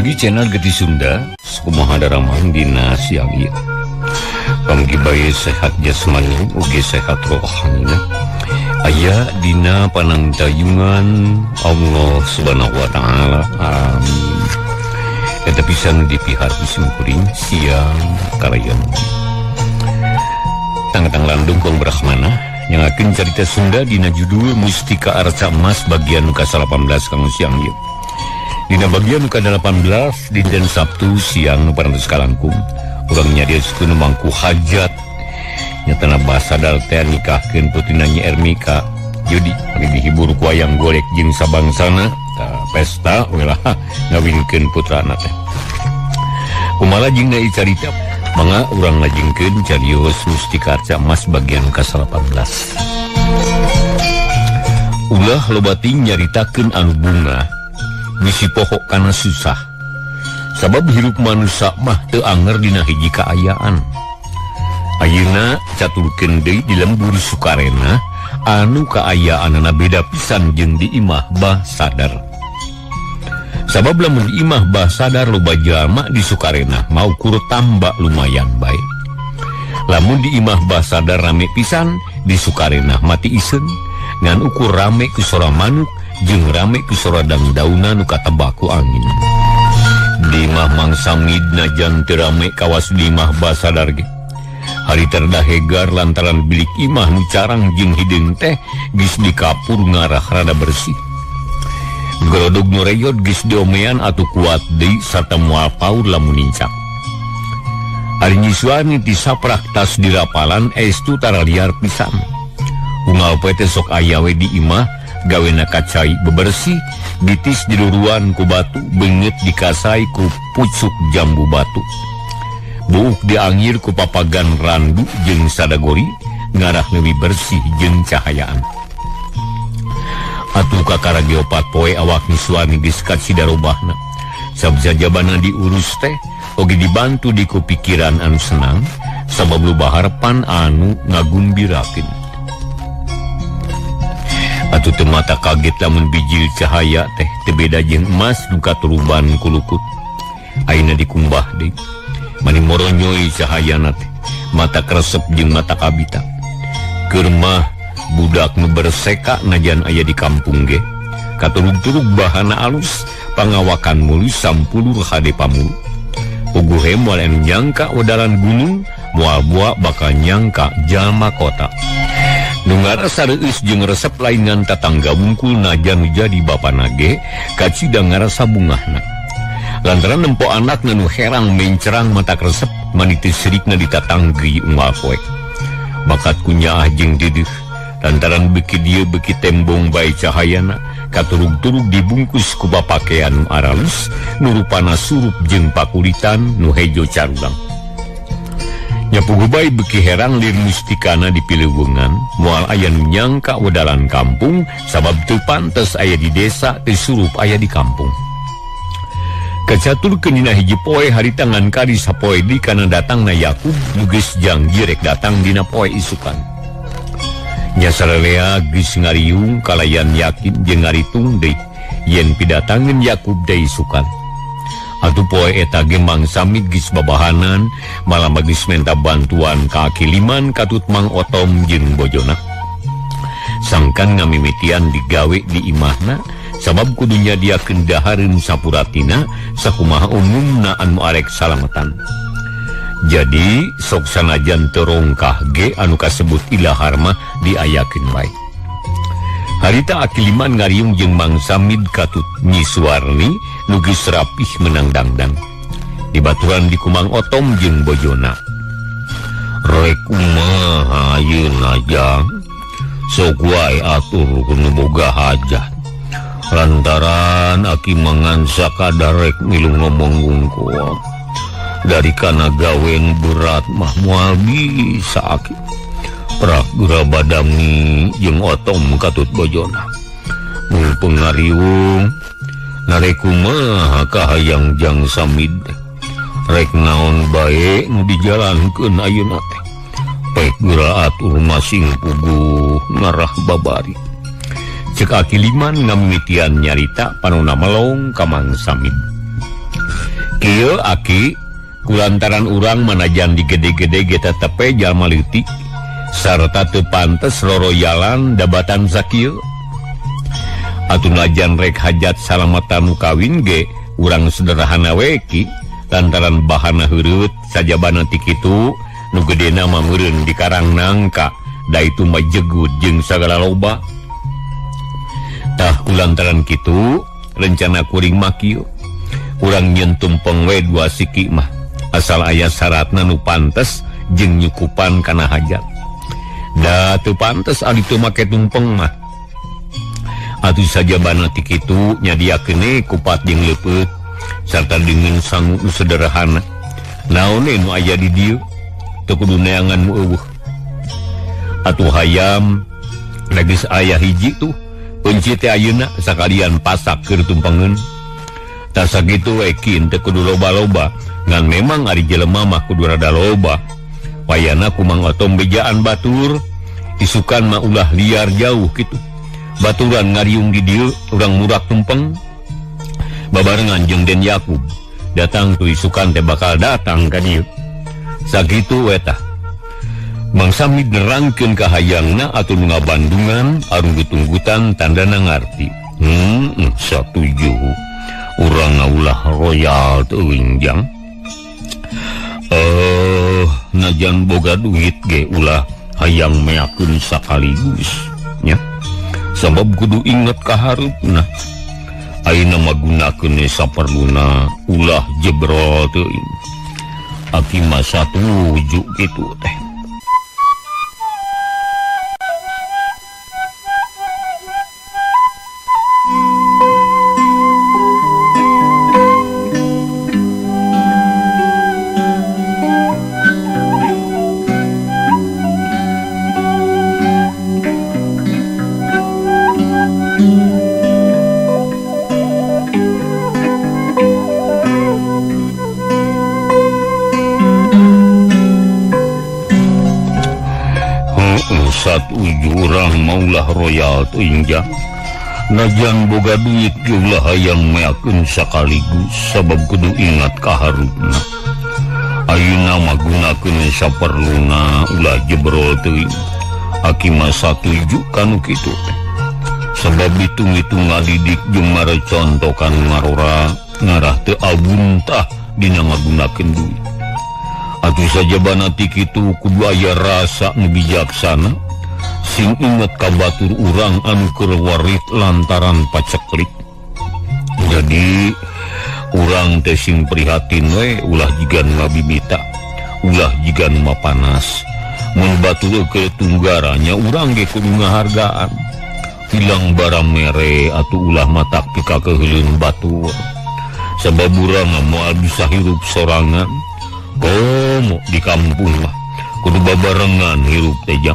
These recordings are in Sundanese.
Pamugi channel Getih Sunda kumaha daramang dina siang ieu. Pamugi bae sehat jasmani ugi sehat rohani. Aya dina panangtayungan Allah Subhanahu wa taala. Amin. Eta pisan dipihar isim kuring siang karayan. Tang-tang landung kong berahmana nyangakeun carita Sunda dina judul Mustika Arca Emas bagian ke-18 kang siang ieu. Dina bagian ke-18 dinten Sabtu siang nu parantos kalangkung urang nyarioskeun mangku hajat nyatana basadar teh nikahkeun putina Nyi Ermika jadi bari dihibur ku wayang golek jeung sabangsana pesta ulah ngawinkeun putrana teh kumaha jeung ieu carita mangga urang ngajengkeun carios Mustika Arca Emas bagian ke-18. Ulah loba ting nyaritakeun anu bunga misi pohok kana susah sabab hirup manusia mah teu anger dina hiji kaayaan. Ayeuna caturkeun deui di lembur Sukarena anu kaayaanana beda pisan jeung di Imah Bah Sadar. Sabab lamun di Imah Bah Sadar loba jalma di Sukarena mau ukur tambah lumayan bae. Lamun di Imah Bah Sadar rame pisan di Sukarena mati iseun ngan ukur rame ku sora manuk jeung rame ku sora daun-dauna nu katebak ku angin. Di Imah Mangsa Midna jan teu rame kawas di Imah Bah Sadar ge. Harita dahegar lantaran bilik imah nu carang jeung hideung teh geus dikapur ngarah rada bersih. Gerodog nu reyot geus diomean atuh kuat deui sarta moal paur lamun nincak. Ari nyisuan ti saprak tas di rapalan estu tara liar pisan. Unggal poe teh sok aya we di imah gawena kacai bebersih ditis diluruan ku batu beungeut dikasai ku pucuk jambu batu. Buuk diangir ku papagan randu jeung sadagori ngarah leuwih bersih jeung cahayaan. Atuh kakara geopat poe awak nisuani geus kacidarobahna. Sabjajabana diurus teh oge dibantu di ku pikiran anu senang sabab loba harepan anu ngagumbirakeun. Atuh teu mata kaget lamun bijil cahaya teh teu beda jeung emas nu katuruban ku lukut. Ayeuna dikumbah deui. Mani moronyoy cahayana teh mata kresep jeung mata kabita. Keur mah budak nu berseka najan aya di kampung ge katurug-turug bahana alus pangawakan mulus sampulur hade pamulu. Uguhe moal anu nyangka odalan gunung moal buah bakal nyangka jalma kota. Nu ngarasa reueus jeung resep lain ngan tatangga wungkul najan nu jadi bapana ge kacida ngarasa bungahna. Lantaran nempo anak nu herang mencerang mata kresep maniti sirikna ditatanggi unggal poe. Bakat kunyaah jeung dedeuh lantaran beuki dieu beuki tembong bae cahayana katurug-turug dibungkus ku papakean nu aralus nu rupana surup jeung pakulitan nu hejo carulang. Nyapuguh bae beuki herang lir mustikana dipileuweungan moal aya nu nyangka wedalan kampung sabab teu pantes aya di desa teu surup aya di kampung. Kacaturkeun dina hiji poe harita ngan kari sapoe di kana datangna Yakub nu geus janji rek datang dina poe isukan. Nya sarelea geus ngariung kalayan yakin jeung ngaritung deui yen pidatangeun Yakub deui isukan. Atuh poe eta ge mangsa mid geus babahanan malah geus menta bantuan ka Akiliman katut Mang Otom jeung bojona. Sangkan ngamimitian digawe di imahna sabab kudunya dia kendahareun sapuratina sakumaha umumna anu arek salametan. Jadi sok sanajan teu rongkah ge anu kasebut ilahar mah diayakeun wae. Harita Akiliman ngariung jeung Mang Samid katut Nyi Suwarni nu geus rapih menang dangdang. Dibaturan di Kumang Otom jeung bojona. Rek kumaha ayeuna jang? Sok wae atur kudu boga hajat. Lantaran aki mangansa kadarek milu ngomong wungkul dari kana gawen berat mah moal bisa aki prak gura badami jeung Otom katut bojona mumpung ngariung narek kumaha kahayang Jang Samid rek naon bae nu dijalankeun ayeuna teh pek gura atur masing puguh ngarah babari. Cek Akiliman ngamimitian nyarita panonna melong ka Mang Samid. Kieu Aki kulantaran urang manajan digede-gede geta tepe jalma leutik sarta teu pantes roroyalan dabatan sakieu. Atuh najan rek hajat salamatan nu kawin ge urang sederhana we ki lantaran bahana heureut sajabana ti kitu nu gedena mah meureun di karang nangka da itu mah jegut jeung sagala loba. Tah kulantaran kitu rencana kuring mah kieu urang nyeun tumpeng we 2 siki mah asal aya syaratna nu pantes jeung nyukupan kana hajat. Da teu pantes ari teu make tumpeng mah atuh sajabana ti kitu nyadiakeun kupat jeung leupeut sarta dengan sangu nu sederhana. Naon nu aya di dieu teu kudu neangan nu eueuh. Atuh hayam geus aya hiji tuh kunci teh ayeuna sakalian pasak keur tumpengeun. Tah sakitu we kin teu kudu loba-loba ngan memang ari jelema mah kudu rada loba. Wayana kumang otom bejaan batur isukan mah ulah liar jauh kitu. Baturan ngariung di dieu urang murak tumpeng babarengan jeung Den Yakub datang tu isukan teh bakal datang ka dieu. Sakitu we tah Mang Samid nerangkeun ka hayangna atuh nu ngabandungan arung ditunggutan tandana ngarti. Satuju urang ulah royal teuing jang. Najan boga duit ge ulah hayang meakeun sakaligus nya. Sabab kudu inget kaharupna. Ayeuna magunakeun saperluna ulah jebrol teuing. Aki mah satuju kitu teh. Satuju urang maulah royal teuing jang. Najan boga duit ge ulah hayang meakeun sakaligus sabab kudu ingat kaharupna. Ayeuna magunakeun saperluna ulah jebrol teuing. Aki mah satuju kanu kitu teh. Sabab hitung-hitung ngadidik jeung marecontokan ngarora ngarah teu abuntah dina ngagunakeun duit. Atuh sajabana ti kitu kudu aya rasa nu bijaksana sing inget ka batur urang anu keur warit lantaran paceklik. Jadi urang teh sing prihatin we ulah jigan ngabibita ulah jigan mapanas. Mun batur ke tunggaranya urang ge kudu ngahargaan. Hilang barang mere atuh ulah matak pika keheuleuan batur. Sabab urang moal bisa hirup sorangan. Komo di kampung mah kudu babarengan hirup teh jak.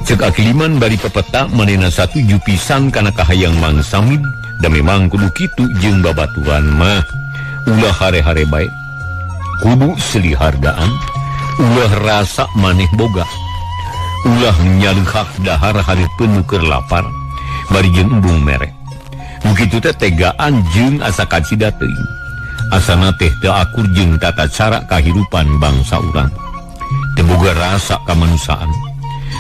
Cek akiliman bari pepeta manehna satuju pisan kana kahayang Mang Samid da memang kudu kitu jeung babaturan mah ulah hare-hare bae kudu seuli hargaan ulah rasa maneh boga ulah nyaleuhak dahar hareupeun keur lapar bari jeung embung mere. Nu kitu teh tegaan jeung asa kacida teuing. Asana teh teu akur jeung tata cara kahirupan bangsa urang. Teu boga rasa kamanusaan.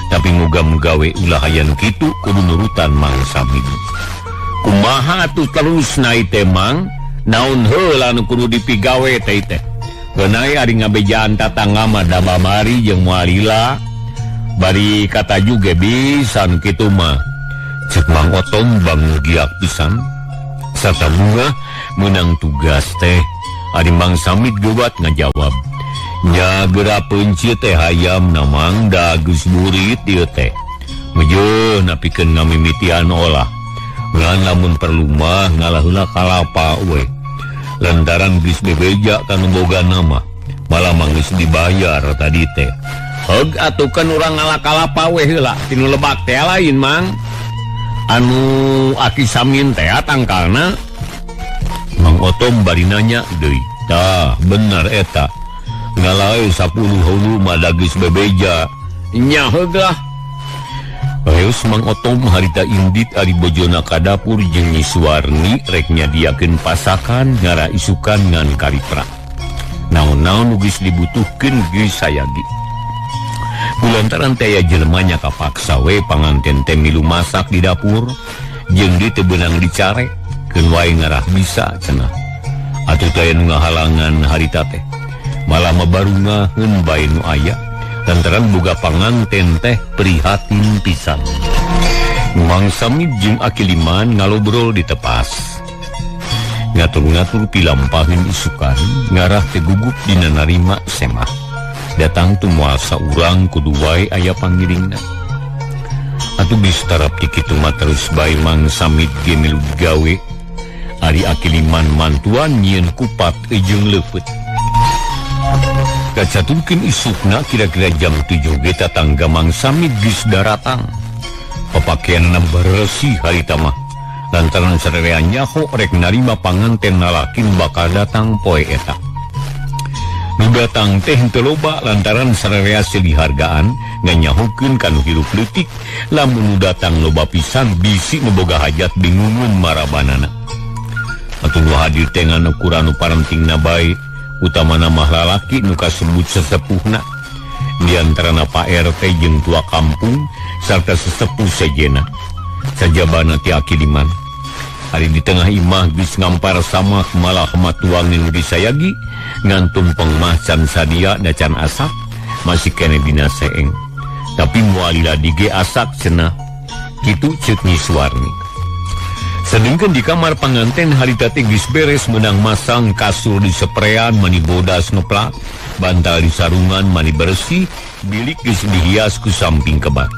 Tapi muga-muga we ulah hayang kitu kudu nurutan Mang Samid. Kumaha atuh terusna teh Mang? Naon heula nu kudu dipigawe teh teh? Geunai ari ngabejaan tatangga mah da mamari jeung moal lila. Bari kata juga bisa nu kitu mah. Cek Mang Otom bangun giak pisan. Sarta bunga menang tugas teh ari Mang Samid gobat ngajawab nya geura peunci teh hayam namang da geus burit ieu teh mejeun napikeun ngamimitian olah ngan lamun perlu mah ngalah heula kalapa we lantaran geus bebeja kana boga nama malah geus dibayar tadi teh heug atukeun urang ngalah kalapa we heula tinu lebak teh lain Mang anu Aki Samin teh tangkalna. Mang Otom bari nanya deui. Tah bener eta. Ngalae 10 hulu mah da geus bebeja. Nya heug lah. Ayeus Mang Otom harita indit ari bojona ka dapur jeung Nyi Suwarni rek nyadiakeun pasakan ngara isukan ngan kalipra. Naon-naon nu geus dibutuhkeun geus sayagi. Kulantaran teh aya jelema nya kapaksa we panganten teh milu masak di dapur jeung dieu teu beunang dicare keun wae ngarah bisa cenah. Atuh teh nu ngahalangan harita teh malah mabarungaheun bae nu aya. Lantaran boga panganten teh prihatin pisan. Mang Samid jeung Aki Liman ngalobrol di tepas. Ngatur-ngatur pilampaheun isukan ngarah teh gugup dina narima semah. Datang tu moal saurang kudu wae aya pangiringna. Atuh geus tarap ti kitu mah terus bae Mang Samid ge milu gawe. Ari Aki Liman mantuan nyieun kupat jeung leupeut. Kacaturkeun isukna kira-kira jam 7 ge tatangga Mang Samid geus daratang. Papakeanna bersih harita mah. Lantaran sarerea nyaho rek narima panganten lalaki bakal datang poe eta. Nu datang teh henteu loba lantaran sarerea silih hargaan nganyahokeun kanu hirup leutik. Lamun nu datang loba pisan bisi meboga hajat bingungun marabanana. Atuh nu hadir teh nganu kuranu parentingna bae. Utamana mah lalaki nu kasebut sesepuhna di antarana Pak RT jeung tua kampung sarta sesepuh sejena sajabana ti Aki Liman. Hari di tengah imah geus ngampar samak malah matuang nu disayagi ngan tumpeng mah can sadia da can asak masih kene dina seeng. Tapi moal ladi ge asak cenah. Kitu ceuk Nyi Suwarni. Sedengkeun di kamar panganten harita teh geus beres meunang masang kasur diseprean mani bodas ngeplak, bantal disarungan mani bersih, bilik geus dihias ku samping kebak.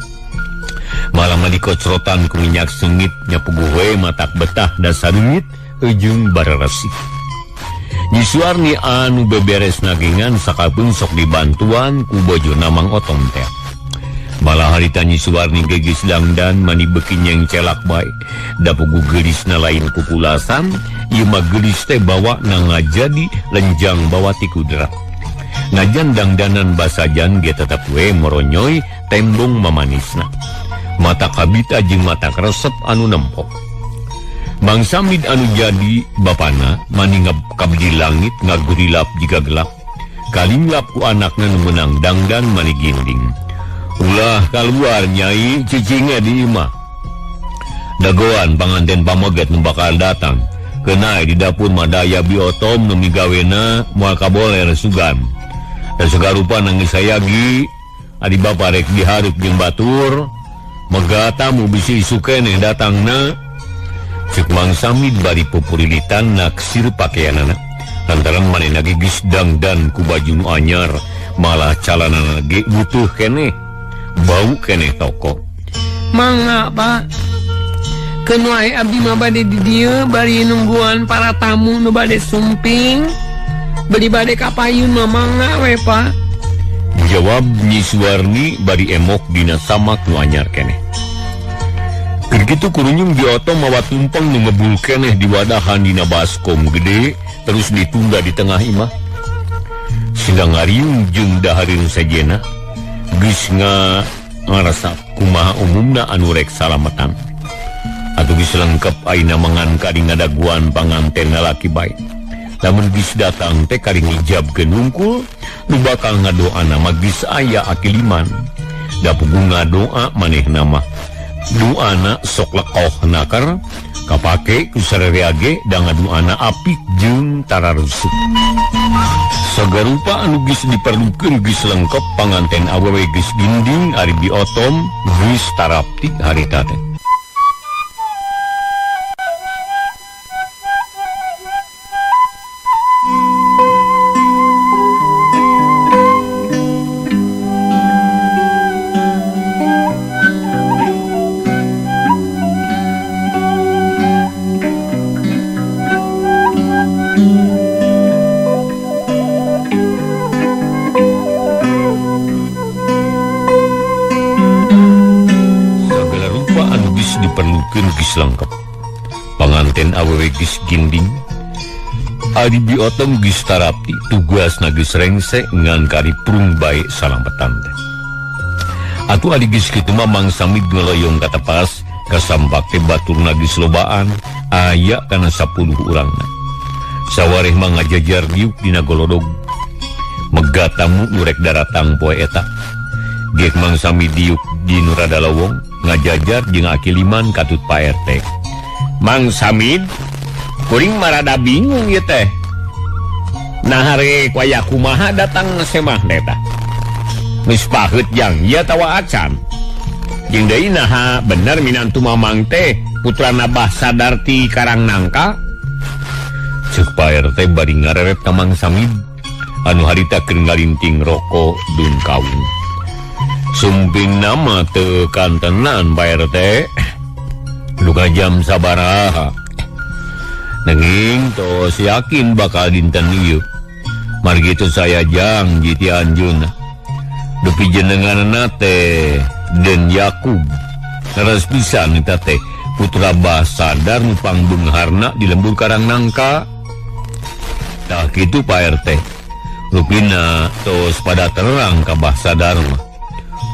Malah mani kocrotan ku minyak sengit nyapuguh we matak betah da sarungit ujung bararesih. Nyi Suwarni anu beberes nagengan sakapeung sok dibantuan ku bojona Mang Otom teh. Malah harita Nyi Suwarni geus dangdan mani beuki nyeng celak bae. Da puguh geulisna lain kupulasan, ieu mah geulis teh bawa na ngajadi lenjang bawa ti kudrat. Najan dangdanan basajan ge tetep we moronyoy tembung mamanisna. Mata kabita jeung mata kresep anu nempok. Mang Samid anu jadi bapana mani ngabdi langit ngagurilap jiga gelap. Kalinglap ku anakna nu meunang dangdan mani ginding. Ulah keluar Nyai cicingnya di imah. Dagoan panganten pamoget nu bakal datang. Kenai di dapur madaya biotom nu migawena moal kaboler sugan. Dan sagarupa nangis sayagi adi bapa rek dihareup jeung batur. Mega tamu bisi isu keneh datangna. Ceuk Mang Samid bari pupurilitan naksir pakaianana. Lantaran manehna geus dangdan ku baju nu anyar, malah calanana ge butuh keneh. Bau keneh toko. Mangga Pak, keun wae abdi mah bade di dieu bari nungguan para tamu nu bade sumping. Bari bade ka payun mah mangga we Pak. Jawab Nyi Suwarni bari emok dina samak nu anyar keneh. Keur kitu kurunyung dioto mawa tumpeng nu ngebul keneh di wadahan dina baskom gede terus ditunda di tengah imah. Sindang ngariung jeung dahareun sajena geus ngarasa kumaha umumna anu rek salametan. Atuh geus lengkep ayeuna mangan kadi ngadaguan panganten lalaki bae. Lamun geus datang teh kari ngijabkeun hungkul nu bakal ngadoana mah geus aya Aki Liman. Da puguh ngadoa manehna mah doana sok lekoh nakar kapake ku sarerea ge da ngadoana apik jeung tararusuk. Sagarupa anu geus diperlukeun geus lengkep panganten awewe geus ginding ari biotom geus tarapti harita teh. Lengkap panganten awewe geus ginding ari biotom geus tarapti tugasna geus rengse ngan kari prung bae salampetan teh. atuh ari geus kitu Mamang Samid ngeloyong ka tepas kasampak teh batur nagis lobaan aya kana 10 urangna. Sawareh mah ngajajar diuk dina golodog. Mega tamu nu rek daratang poe eta. Geuk Mang Samid diuk di nu rada lowong ngajajar jeung akiliman katut Pak RT. Mang Samid, kuring mah rada bingung ieu teh. Nah hare kuaya kumaha datang semah eta. Geus paheut jang ieu tawa acan. Jeung deui naha bener minantu Mamang teh putrana Bah Sadar ti Karangnangka. Ceuk Pak RT bari ngareret ka Mang Samid anu harita keur ngalinting rokok dun kaung. Sumping nama teu kantenan Pak RT. Duka jam sabaraha. Nenging tos yakin bakal dinten ieu. Margi itu saya jang jiti anjeunna. Dupi jenenganna teh Den Yakub. Saras pisan eta teh putra Bah Sadar nu pangbeungharna di lembur Karangnangka. Tah kitu Pak RT. Rupina tos pada terang ka Bah Sadar mah.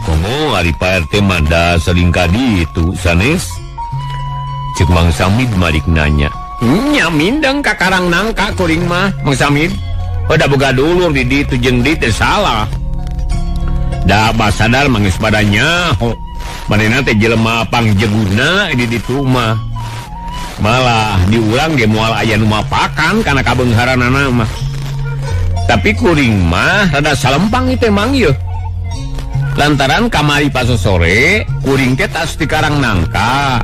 Komo ari Pak RT mah da selingkah ditu sanes. Ceuk Mang Samid marik nanya. Nya mindeng ka Karangnangka kuring mah Mang Samid. Pada boga dulur di ditu jeung ditu salah. Da Bah Sadar mah geus pada nyaho. Manehna teh jelema pangjeguna di ditu mah. Malah diulang ge moal aya nu mapakan kana kabeungharanana mah. Tapi kuring mah rada salempang ieu teh Mang ieu. Lantaran kamari pasosore kuring teh tas di Karangnangka.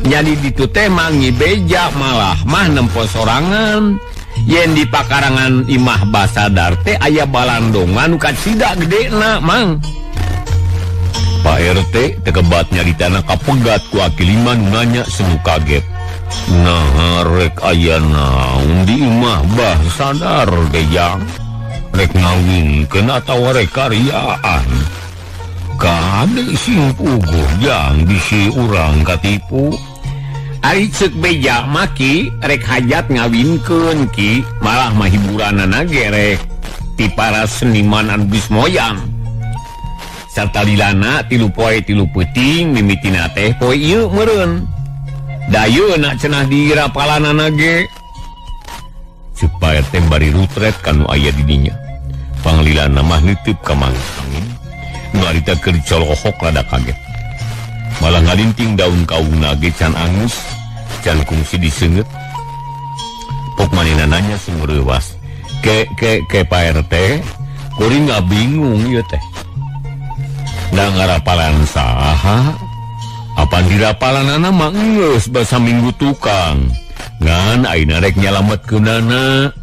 Jadi ditu teh mangi beja malah mah nempo sorangan. Yen di pakarangan Imah Bah Sadar teh aya balandongan nu kacida gedena Mang. Pak RT tekebat nyaritana kapegat ku akiliman nanya semu kaget. Nah rek aya naon di Imah Bah Sadar teh jang? Rek ngawinkeun atawa rek karyaan? Kade sing puguh jang bisi urang katipu. Ari ceuk beja maki rek hajat ngawinkeun ki, malah mah hiburanana ge rek ti para seniman anu geus moyang. Sarta lilana 3 poe 3 peuting mimitina teh poe ieu meureun. Dayeuna cenah di rapalanana ge. Ceuk Pak RT bari rutret kanu aya di dinya. Panglilana mah nitip ka Mang Samid. Nu arita keur dicolohok rada kaget. Malah ngalinting daun kaungna ge can angus, can kungsi diseungeut. Pok manehna nanya sumureuwas. Ke Pak RT, kuring bingung ieu teh. Da ngarapalan saha? Apan dirapalanana mah geus basa minggu tukang. Ngan ayeuna rek nyalametkeunana.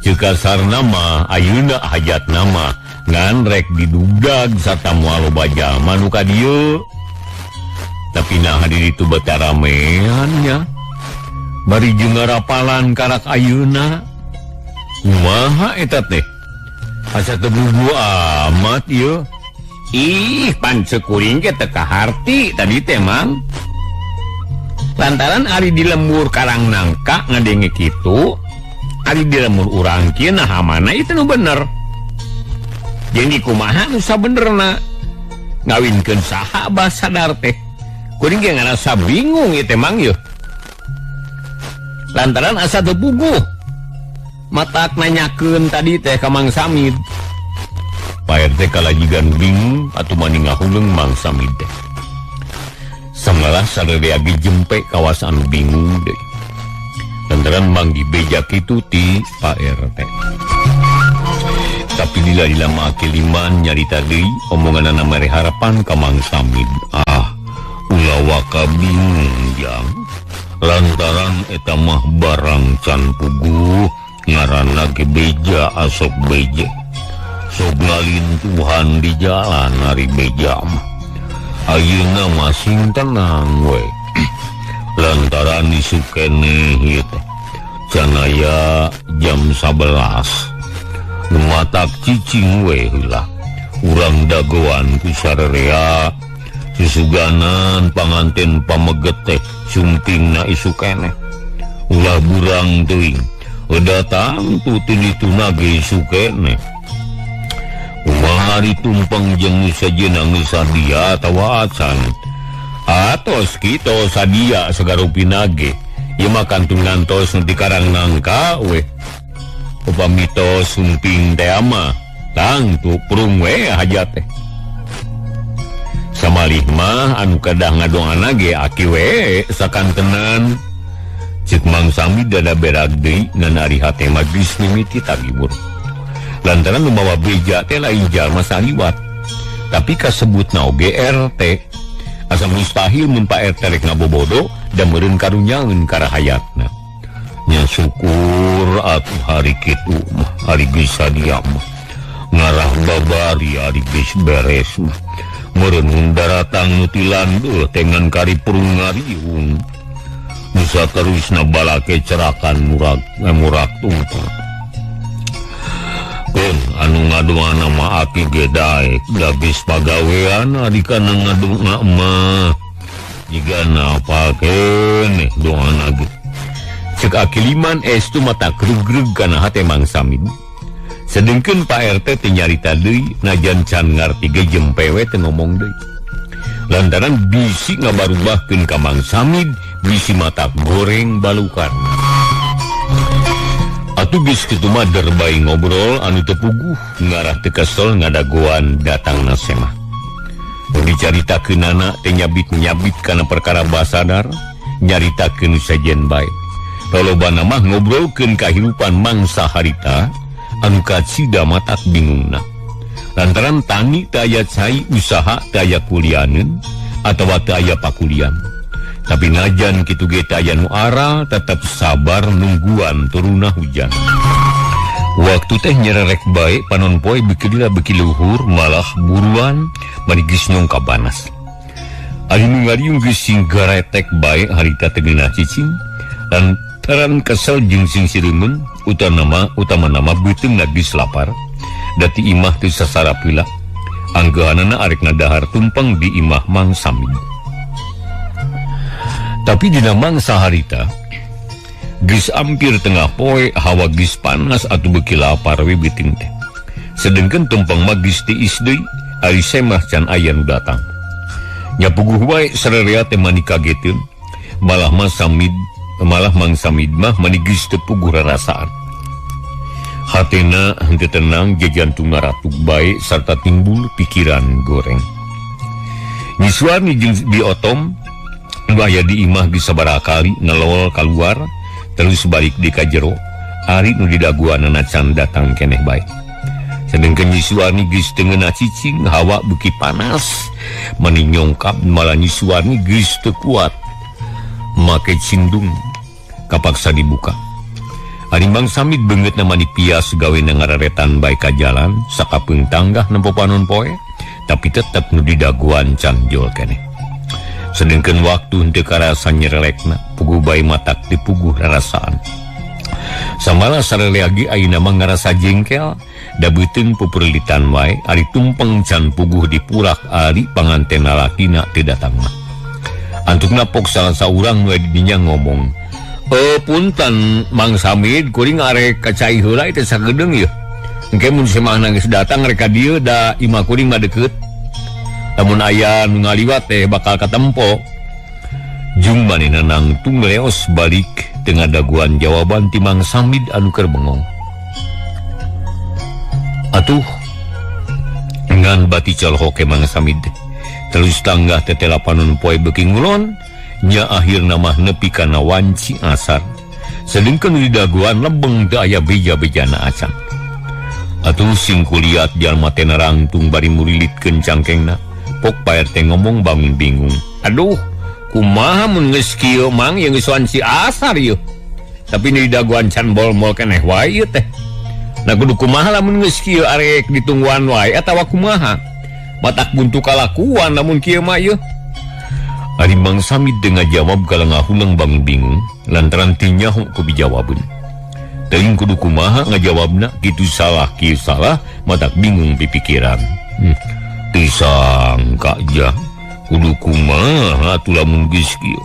Ceuk kasarna mah ayeuna hajatna mah ngan rek didudag sarta moal loba jalma nu ka dieu. Tapi nah di ditu beuta rameannya. Bari jeung ngarapalan karak ayeuna. Kumaha eta teh? Asa teu bubu amat ieu. Ih, pancek kuring ge teu kaharti tadi teh Mang. Lantaran ari di lembur Karangnangka ngadenge kitu, ari di lembur urang kieu nah mana itu nu bener. Jeung kumaha nu sabenerna? Ngawinkeun saha Bah Sadar teh? Kuring ge ngarasa bingung ieu teh Mang yeuh. Lantaran asa teu puguh. Matak nanyakeun tadi teh ka Mang Samid. Pak RT kalajigan bingung atuh mani ngahuleng Mang Samid teh. Samalah sadaya ge jempe kawas anu bingung deui. Lantaran manggi beja kitu ti Pak RT. Tapi lila mah akiliman nyarita deui omonganna mere harapan ka Mang Samid. Ulah waka bingung jang. Lantaran eta mah barang can puguh ngaranna ge beja asok beje. Sok ngalintuhan di jalan hari beja mah. Ayeuna masing tenang we. Lantaran isu keneh ieu teh. Can aya jam 11. Nu matak cicing we heula. Urang dagoan ku sararea susuganan panganten pameget teh sumpingna isu keneh. Ulah burang teuing. Datang tu tinituna ge isu keneh. Umaha ari tumpang jeung sajeuna geus sadia atawa acan atos kitu sadia sagarupina ge ieu mah kantong ngantos nu dikarang nangka we upami tos sumping teh mah tangtu prung we hajat teh samalih mah anu kadah ngadoana ge aki we sakantenan cek Mang Samid dada berak deui ngan ari hate mah geus mimiti tagibur lantaran membawa beja teh lain jalma saliwat tapi kasebutna oge RT asa mustahil mun Pak RT rek ngabobodo da meureun karunyaeun ka rahayatna nya syukur atuh hari kitu mah hari geus sadia mah ngarah babari ari geus beres mah meureun daratang nu ti landeuh teh ngan kari prung ngariung bisa terusna balake cerakan murak tumpang anu ngadoana mah aki ge daek da geus pagawean ari kana ngadongna mah jigana pakeneh doana ge cek aki liman estu mata grug-grug kana hate Mang Samid sedengkeun Pak RT teh nyarita deui najan can ngarti ge jempewe teh ngomong deui lantaran bisi ngabarubahkeun ka Mang Samid bisi mata goreng balukarna atuh geus kitu mah derbay ngobrol anu teu puguh ngarah teu kesel ngadagoan datangna semah dicaritakeunana teh nyabit-nyabit kana perkara basadar nyaritakeun sajen bae lolobana mah ngobrolkeun kahirupan mangsa harita anu kacida matak bingungna lantaran tani teu aya cai usaha teu aya kulianeun atawa teu aya pakulian tapi najan kitu ge teu aya nu ara tetep sabar nungguan turuna hujan waktu teh nyererek bae panon poe beki luhur malah buruan bari geus nyongka banas ari nu ngariung geus sing garetek bae harita teu geunah cicing lantaran kesel jeung sing sireumeun utama nama beuteungna geus lapar dati imah teu sasarap heula anggeunana arek ngadahar tumpang di imah Mang Samid tapi dina mangsa harita geus ampir tengah poe hawa geus panas atuh beuki lapar we beuteung teh sedengkeun tumpang mah geus tiis deui ari semah can aya nu datang nya puguh wae sarerea teh mani kageteun malah Mang Samid mah mani geus teu puguh rarasaan hatena henteu tenang jejantungna ratuk bae sarta timbul pikiran goreng nyisuarni jeung diotom aya di imah geus sabaraha kali ngelol keluar terus balik di kajero ari nu didaguanana can datang keneh bae sedengkeun nyisuarni geus teu ngeunah cicing hawa beuki panas mani nyongkap malah nyisuarni geus teu kuat make cindung kapaksa dibuka ari Mang Samid beungeutna mani pias gawena ngararetan bae ka jalan sakapeung tanggah nempo panon poe tapi tetep nu didaguan can jol keneh sedengkeun waktu henteu karasa nyerelekna puguh bae matak teu puguh rarasaan samala sarelea ge ayeuna mah ngarasa jengkel da beuteung pupurlitan wae ari tumpeng can puguh dipurak ari panganten lalakina teu datang mah antukna pok salah saurang nu di dinya ngomong punten Mang Samid kuring arek kacai heula teh sagedeung ieu engke mun semahna geus datang rek ka dieu da imah kuring mah deukeut lamun aya nu ngaliwat teh bakal katempo jung manehna nangtung leos balik dengan daguan jawaban ti Mang Samid anu keur bengong atuh ngan bati colhoke Mang Samid terus tanggah tetela panon poe beuki ngulon nya akhirna mah nepi kana wanci asar sedengkeun di daguan lebeng teu aya beja-bejana acan atuh sing kuliat jalma teh narangtung bari murilitkeun cangkengna pok Pak RT ngomong bangun bingung aduh kumaha mun geus kieu Mang yang geus wanci asar ieu tapi nu daguan can bol-bol keneh wae ieu teh nah kudu kumaha lamun geus kieu arek ditungguan wae atawa kumaha matak buntu kalakuan lamun kieu mah ieu ari Mang Samid dengan jawab kalangahuleng bangun bingung lantaran tinyaho ku bijawabeun teuing kudu kumaha ngajawabna kitu salah kieu salah matak bingung pipikiran tisangka jah kudu kumaha atuh lamun geus kieu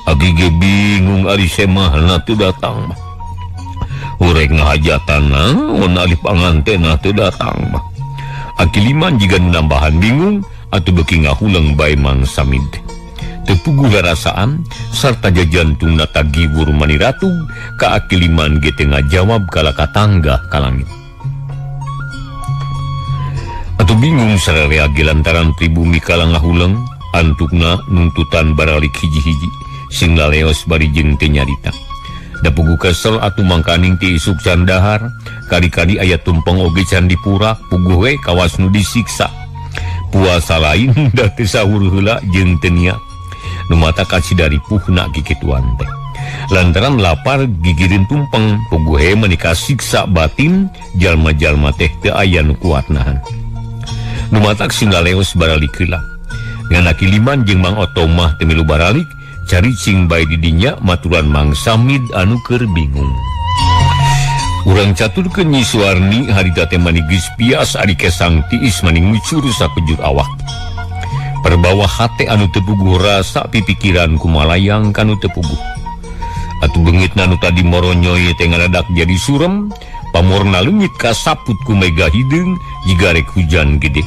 agi ge bingung ari semahna teu datang mah urek ngahajatan naon ari pangantenna teu datang mah Akiliman jika nambahan bingung atau beki ngahulang bae Mang Samid tepuguh rasaan serta jajantung natagibur maniratug ka Akiliman ge tengah jawab kala katangga ka langit. Atau bingung sararea ge lantaran pribumi kala ngahulang antukna nuntutan baralik hiji-hiji sing laleos bari jeung teu nyarita. Da pugu kesel atuh mangkaning ti isuk candahar kali-kali aya tumpeng oge can dipurak puguh we kawas nu disiksa. Puasa lain da teu sahur heula jeung teu niat. Nu mata kacidari puhna kikituan teh. Lantaran lapar gigirin tumpeng puguh he menika siksa batin jalma-jalma teh teu aya nu kuat nahan. Nu mata sing laleos baralik heula. Ngan Akiliman jeung Mang Otomah teu milu baralik cari cing bae di dinya maturan Mang Samid anu keur bingung. Urang caturkeun Nyi Suwarni harita teh mani geus pias ari kesang tiis maning ngucur sakujur awak. Perbawah hate anu teu puguh rasa pipikiran kumalayang kanu teu puguh. Atuh beungitna anu tadi moronyoy teh ngaradak jadi surem, pamorna leungit kasaput ku mega hideung jiga rek hujan gede.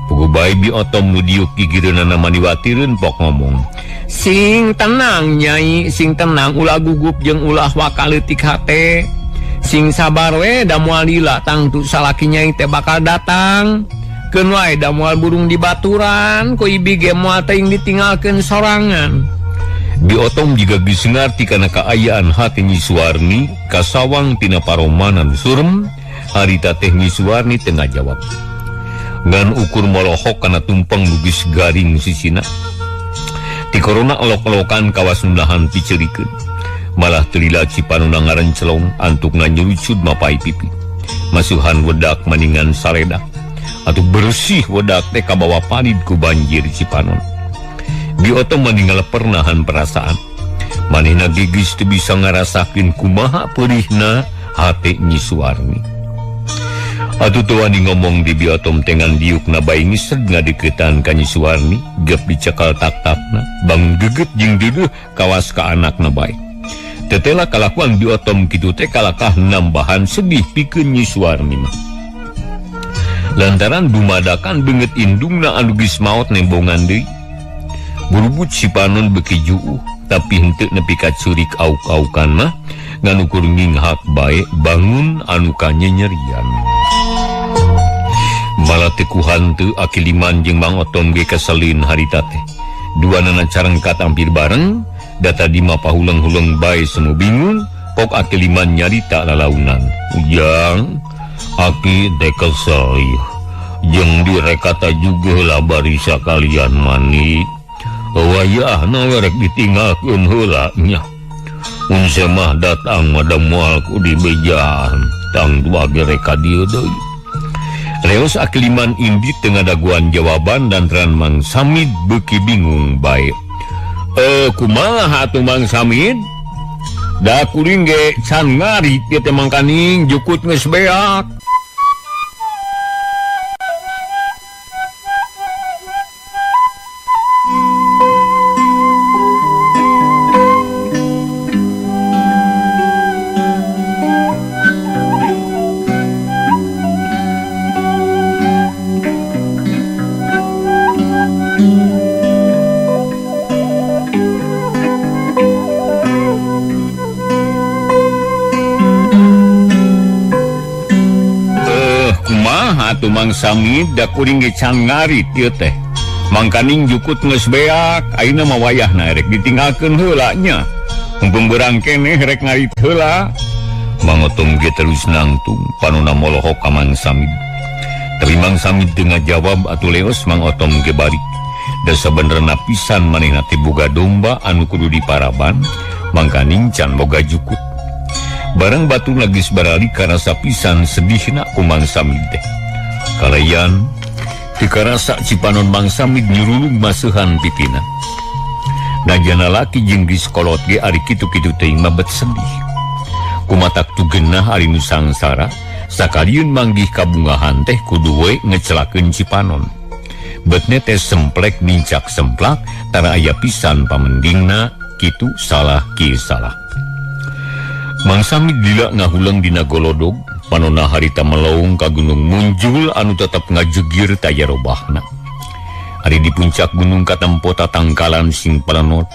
Puguh bae bi otom nu diuk gigireunana maniwatireun pok ngomong. Sing tenang Nyai, sing tenang ulah gugup jeung ulah wakaleutik hate. Sing sabar we da moal lila tangtu salaki Nyai teh bakal datang. Keun wae da moal burung di baturan, ku ibi ge moal teuing ditinggalkeun sorangan. Bi otom jiga geus ngarti kana kaayaan hate Nyi Suwarni kasawang tina paromanan surem, harita teh Nyi Suwarni teu ngajawab. Ngan ukur molohok kana tumpeng nu geus garing sisina. Ti korona olok-olokan kawas nunahan picerikeun. Malah telila cipanuna ngarencelong antukna nyurucud mapai pipi. Masuhan wedak maningan saredak. Atuh bersih wedak teh kabawa panid ku banjir Cipanon. Bi otom maninggal pernahan perasaan. Manehna geus teu bisa ngarasakeun kumaha peurihna hate Nyi Suwarni. Atuh teu wani ngomong di biotom tengan diukna bae ngiseg ngadeukeutan ka Nyi Suwarni gep dicekal tak-takna bangun geget jeung deudeuh kawas ka anakna bae. Tetela kalakuan biotom kitu teh kalakah nambahan sedih pikeun Nyi Suwarni mah. Lantaran dumadakan beungeut indungna anu geus maot nembongan deui. Burubut Cipanon beuki juuh tapi henteu nepi ka curik auk-aukan mah ngan ukur nginghak bae bangun anu kanyenyerian. Malah teu hantu Akiliman jeung Mang Otom ge keselin harita teh. Duanana carengkat hampir bareng, da tadi mah pahulang-hulang bae semu bingung, pok Akiliman nyarita lalaunan. Ujang, Aki teh kesel jeung direkata juga lah bari sakalian mani. Wayahna werek ditinggalkeun heula nya. Mun mah datang mada moal ku di bejaan, tang dua gerek ka dieu deui. Reos Akiliman indit tengah daguan jawaban dan teran Mang Samid beuki bingung bae. Kumaha atuh Mang Samid? Da kuring ge can ngarit ieu teh mangkaning jukut geus beak. Mang Samid da kuring ge can ngarit ieu teh mangkaning jukut geus beak ayeuna mah wayahna rek ditinggalkeun heula nya mumpung beurang keneh rek ngarit heula. Mang Otom ge terus nangtung panonna molohok ka Mang Samid. Tapi Mang Samid teu ngajawab atuh leos Mang Otom ge balik. Da sabenerna pisan manehna teh boga domba anu kudu diparaban mangkaning can boga jukut. Barang batu lagi baralik karasa pisan sedihna ku Mang Samid teh. Kalayan dikarasa Cipanon Mang Samid nyurulung masuhan pipina. Najana laki jeung geus kolot ge ari kitu-kitu teuing mabet sedih. Kumatak tu geunah ari nu sangsara sakalieun manggih kabungahan teh kudu we ngecelakeun Cipanon. Betne teh semplek mincak semplak tara aya pisan pamendingna kitu salah kieu salah. Mang Samid lila ngahulang dina golodog panonna harita melaung ka Gunung Munjul anu tetap ngajegir taya robahna. Ari di puncak gunung katempo tatangkalan sing palenot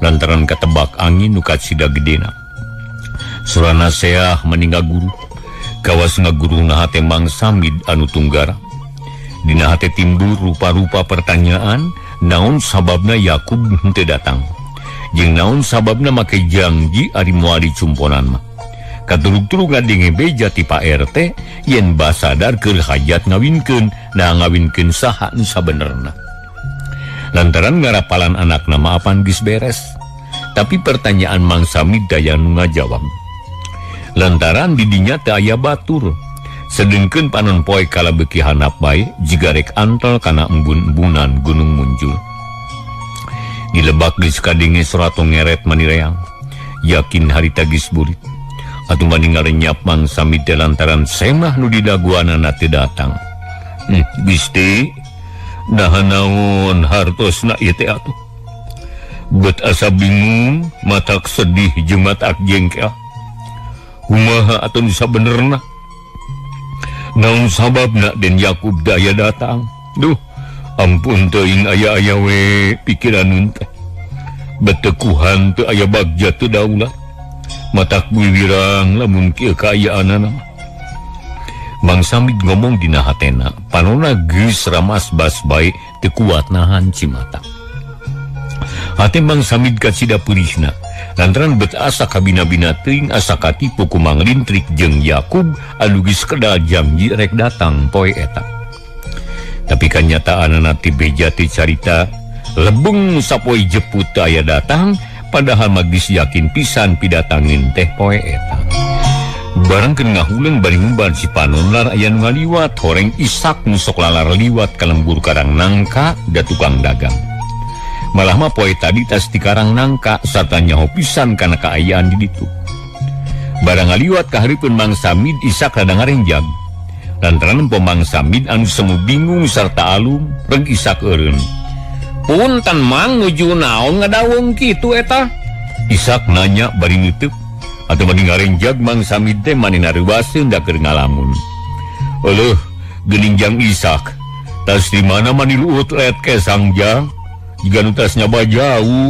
lantaran katebak angin nu katsida gedena. Surana seah meninggal guru kawas ngaguruna hate Mang Samid anu tunggara. Dina hate timbul rupa-rupa pertanyaan naon sababna Yakub henteu datang jeung naon sababna make janji ari moal dicumponan mah. Katurug-turug ngadenge beja ti Pak RT yen basadar keur hajat ngawinkeun nah ngawinkeun saha nu sabenerna. Lantaran ngarapalan anak nama apan geus beres. Tapi pertanyaan Mang Samid daya nu ngajawab. Lantaran didinya teu aya batur. Sedengkeun panon poe kala beuki handap bae jiga rek antol kana embun-embunan Gunung Munjul. Di lebak geus kadenge sorato ngeret manireang. Yakin harita geus burit. Atuh maninggal renyap Mang Samid lantaran semah nu di daguanana teu datang. Gusti, naha naon hartosna ieu teh atuh. Bet asa bingung, matak sedih jeung matak jengkel. Kumaha atuh nu sabenerna? Naon sababna Den Yakub daya datang? Duh, ampun teuing aya-aya we pikiran teh. Betekuhan teu aya bagja teu daulat. Matak wiwirang lamun kieu kaayaanana. Mang Samid ngomong dina hatena, panonna geus ramas bas bae teu kuat nahan cimata. Hate Mang Samid katsida peurihna, lantaran bet asa kabina-bina teuing asa katipu ku Mang Lintrik jeung Yakub anu geus kedal janji rek datang poe eta. Tapi kanyataanna ti beja ti carita lebeng sapoe jeput teu aya datang. Padahal magis yakin pisan pidatangin teh poe eta. Barang keun ngahuleung bari ngumbar si panon lar aya nu ngaliwat horeng Ishak nu sok lalar liwat ka lembur Karang Nangka da tukang dagang. Malah mah poe tadi tas di Karang Nangka sarta nyaho pisan kana kaayaan di ditu. Barang ngaliwat ka hareupeun Mang Samid Ishak rada ngarenjag. Lantaran empo Mang Samid anu semu bingung sarta alum reg Ishak eureun. Punten Mang nuju naon ngadaweung kitu eta? Ishak nanya bari ngeuteuk atuh bari ngarenjag Mang Samid teh manehna reuaseun da keur ngalamun. Eueuh, geuningjang Ishak. Tas di mana mani luut let ke sangjang? Jiga nu tas nyaba jauh.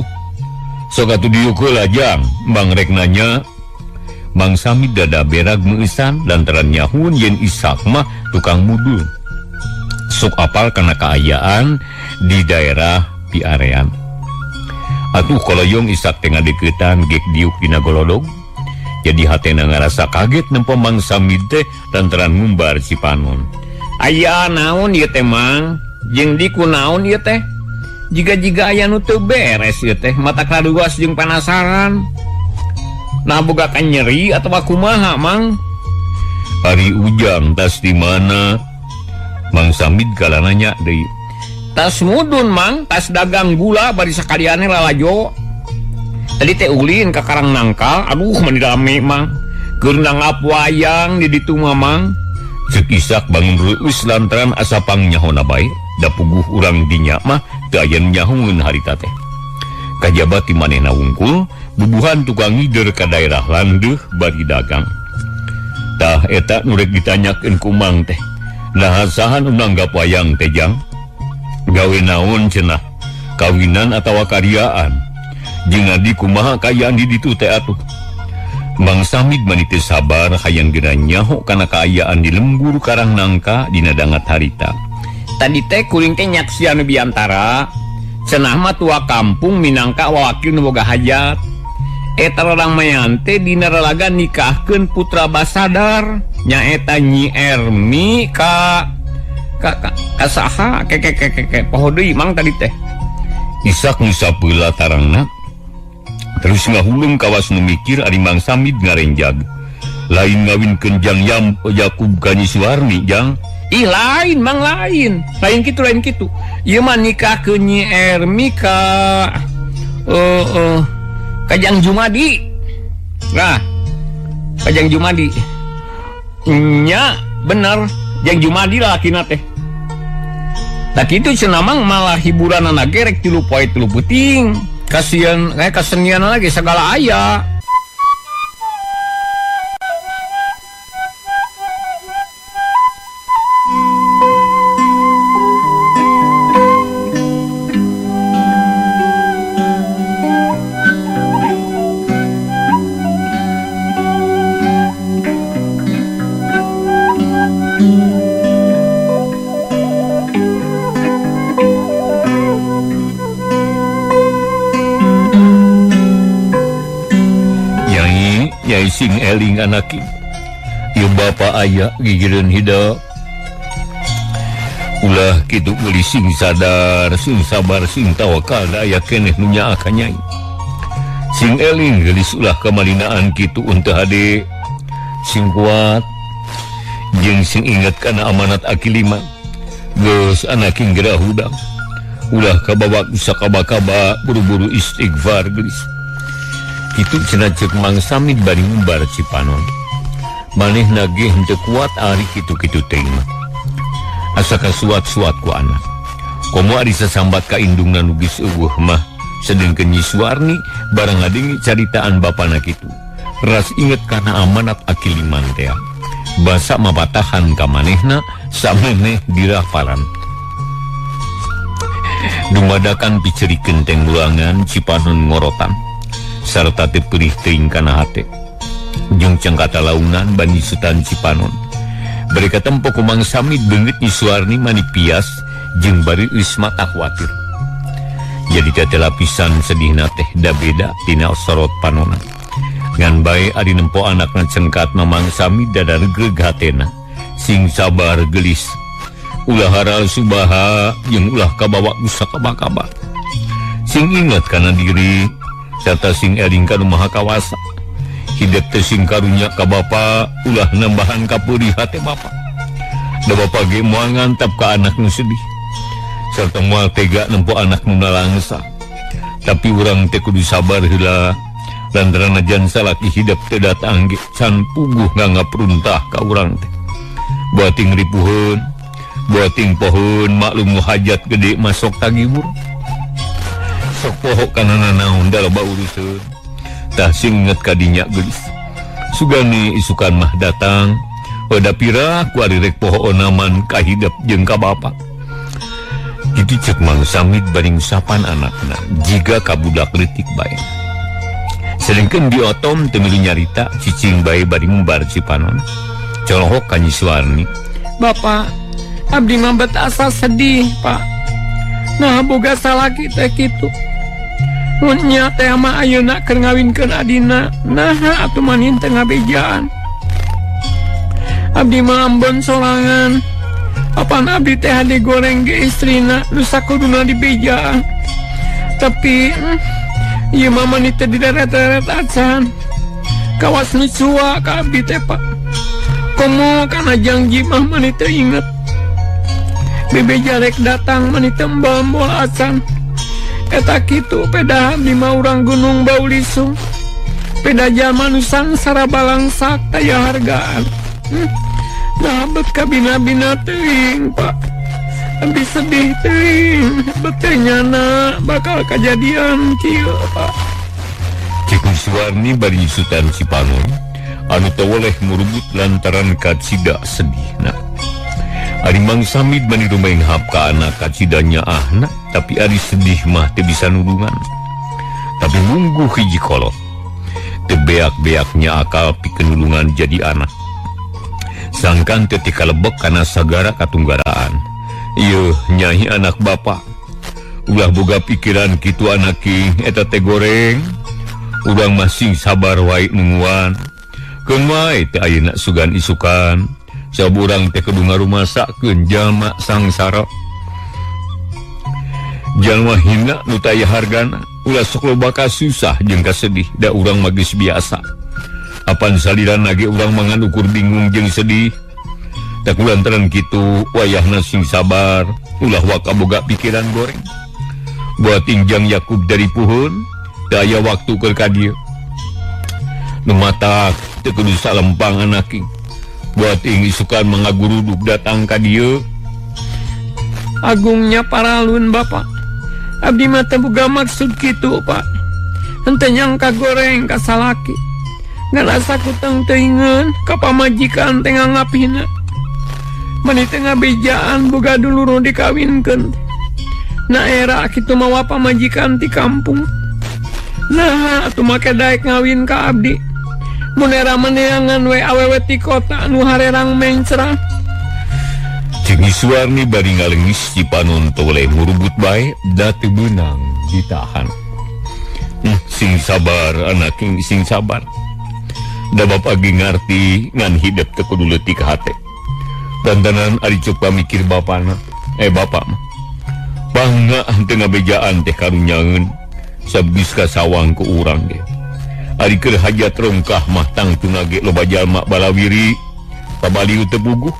Sok atuh diuk heula jang, Bang rek nanya. Mang Samid dada berag meusan lantaran nyahun yen Ishak mah tukang mudul. Sok apal kana kaayaan di daerah Piarean. Atuh koloyong Ishak tengah deketan gek diuk dina golodog. Jadi hatena ngarasa kaget nempo Mang Samid teh lantaran ngumbar si panon. Aya naon ieu teh Mang? Jeung di kunaon ieu teh? Jiga-jiga aya nu teu beres ieu teh, matak raduas jeung panasaran. Nah boga kan nyeri atawa kumaha Mang? Ari ujang tas di mana? Mang Samid kala nanya deui. Tas mudun Mang, tas dagang gula bari sakaliannya lalajo. Tadi teh ulin ka Karang Nangka, aduh mani rame Mang. Keur nangap wayang di ditu Mang. Ceuk Ishak bangun reus lantaran asa pangnyahoana bae, da puguh urang dinya mah teu aya nyahoeun harita teh. Kajaba ti manehna wungkul, bubuhan tukang ngider ka daerah landeuh bari dagang. Tah eta nu rek ditanyakeun ku Mang teh. Nah saha nu nanggap wayang teh jang? Gawe naon cenah? Kawinan atawa karyaan? Jeung adi kumaha kaayaan di ditu teh atuh? Mang Samid mani teu sabar hayang geura nyaho kana kaayaan di lembur Karang Nangka dina dangat harita. Tadi teh kuring teh nyaksian biantara cenah mah tua kampung minangka wakil nu boga hajat. Eta rarang mayan teh dina ralaga nikahkeun putra basadar nyaeta Nyi Ermi ka saha ke poho deui Mang tadi teh. Ishak nu sapeula tarangna terus ngahulung kawas nu mikir ari Mang Samid ngarenjag. Lain ngawinkeun jang Yakub ka Nyi Suwarni jang. Ih lain Mang lain kitu. Ieu mah nikahkeun Nyi Ermi ka Kajang Jumadi. Nah, Kajang Jumadi. Nya bener Jang Jumadi lalakina teh. Tak itu cenah Mang malah hiburanana ge rek 3 poe 3 puting. Kasian kasenian lagi segala aya. Nyai sing eling anaki. Ieu bapa aya gigireun hidup. Ulah kitu meuli sing sadar, sing sabar, sing tawakal da aya keneh nu nyaa ka Nyai. Sing eling gelis ulah kamalinaan kitu untuk hade. Sing kuat jeung sing ingat kana amanat akiliman. Geus anaking gerah hudang. Ulah kabawa sakaba-kaba buru-buru istighfar gelis. Kitu cenah ceuk Mang Samid bari ngumbar Cipanon. Manehna ge henteu kuat ari kitu-kitu teh mah. Asa kasuat-suat ku anak. Komo ari sasambat ka indungna nu geus eueuh mah sedengkeun Nyi Suwarni barang ngadenge caritaan bapana kitu. Ras inget kana amanat akiliman teh. Basa mapatahan ka manehna sameneh dirapalan. Dumadakan picerikeun teng ruangan Cipanon ngorotan sarta teu peulih teuing kana hate. Jeung cangkata launan Bani Sutan Cipanon. Bari katempo ku Mang Samid beungeut Nyi Suwarni mani pias jeung bari geus mata kuatir. Jadi teh lapisan sedihna teh da beda tina sorot panonna. Ngan bae ari nempo anakna cengkatna Mang Samid dadar greg hatena. Sing sabar gelis. Ulah haral subaha jeung ulah kabawa sakaba-kaba. Sing ingat kana diri sarta sing eling kana Maha Kawasa. Hidup teh sing karunya ka bapa ulah nambahan ka peurih hate bapa. Da bapa ge moal ngantap ka anak nu sedih. Sarta moal tega nempo anak nu nalangsa. Tapi urang teh kudu sabar heula lantaran najan salaki hidup teh datang ge can puguh ngangapruntah ka urang teh. Buating ripuheun, buating pohon maklum nu hajat gede masuk tagibur. Sok poho kana nanaon da loba uruseun. Tah sing inget kadinya gelis. Sugani isukan mah datang, pada pira ku ari rek poho onaman ka hidup jeung ka bapa. Kitu ceuk Mang Samid bari ngusapan anakna jiga ka budak leutik bae. Sedengkeun di otom teu milu nyarita cicing bae bari ngumbar Cipanon. Colohok ka Nyi Suwarni. Bapak, abdi mah asa sedih, Pak. Nah boga salaki teh kitu. Mun nya teh mah ayeuna keur ngawinkeun adina, naha atuh manin teu ngabejaan. Abdi mah ambon sorangan. Apan abdi teh hade goreng ge istrina nu sakuduna dibejaan. Tapi ieu mah mani teh dideret-deret acan. Kawas nu cua ka abdi teh, Pak. Komo kana janji mah mani teu inget. Bebeja rek datang mani teu mbol acan. Eta kitu peda abdi mah urang Gunung Baulisung. Peda jalma nu sangsara balangsak taya hargaan. Nah bet ka bina-bina teuing, Pak. Abdi sedih teuing. Beteh nyana bakal kajadian kieu, Pak. Cik Suwarni bari Sutan Cipanon anu teu woleh murubut lantaran kacida sedihna. Ari Mang Samid bani rumaing hap ka anak kacidanya ahna, tapi ari sedih mah teu bisa nulungan. Tapi mungguh hiji kolot. Teu beak-beaknya akal pikeun nulungan jadi anak. Sangkan teu ti kalebek kana sagara katunggaraan. Ieu Nyai anak bapa. Ulah boga pikiran kitu anaki eta teh goreng. Urang masing sabar wae nungguan. Keun wae teh ayeuna sugan isukan. Saburang teh kudu ngarumasakkeun jalma sangsara. Jalma hina nu taya hargana ulah sok loba ka susah jeung ka sedih da urang mah geus biasa. Apan salirana ge urang mangan ukur bingung jeung sedih. Tak kulantaran kitu wayahna sing sabar ulah waka boga pikiran goreng. Buat tingjang Yakub dari puhun daya waktu keur ka dieu. Nu matak teu kudu salempang anaki. Buat ingin sukan mengaguruduk datang ka dieu. Agungnya paralun Bapak. Abdi mah teu boga maksud kitu, Pak. Henteu nyangka goreng ka salaki. Ngan asa kuteng teuingeun ka pamajikan teh ngangapina. Mani teh ngabejaan boga dulur dikawinkeun. Na era kitu mawa pamajikan ti kampung. Nah atuh make daek ngawin ka abdi. Mun era meneangan we awewe ti kota nu harerang mencrah. Cik Suwarni bari ngalengis Cipanon teu oleh murubut bae da teu beunang ditahan. Sing sabar anak sing sabar. Da bapak ge ngarti ngan hidup teu kudu leutik hate. Dantanan ari cuk pamikir bapana. Bapak mah. Bangga teu ngabejaan teh karunyaeun sabdis ka sawang ku urang ge. Ari keur hajat rongkah mah tangtuna ge loba jalma balawiri pabaliu teu puguh.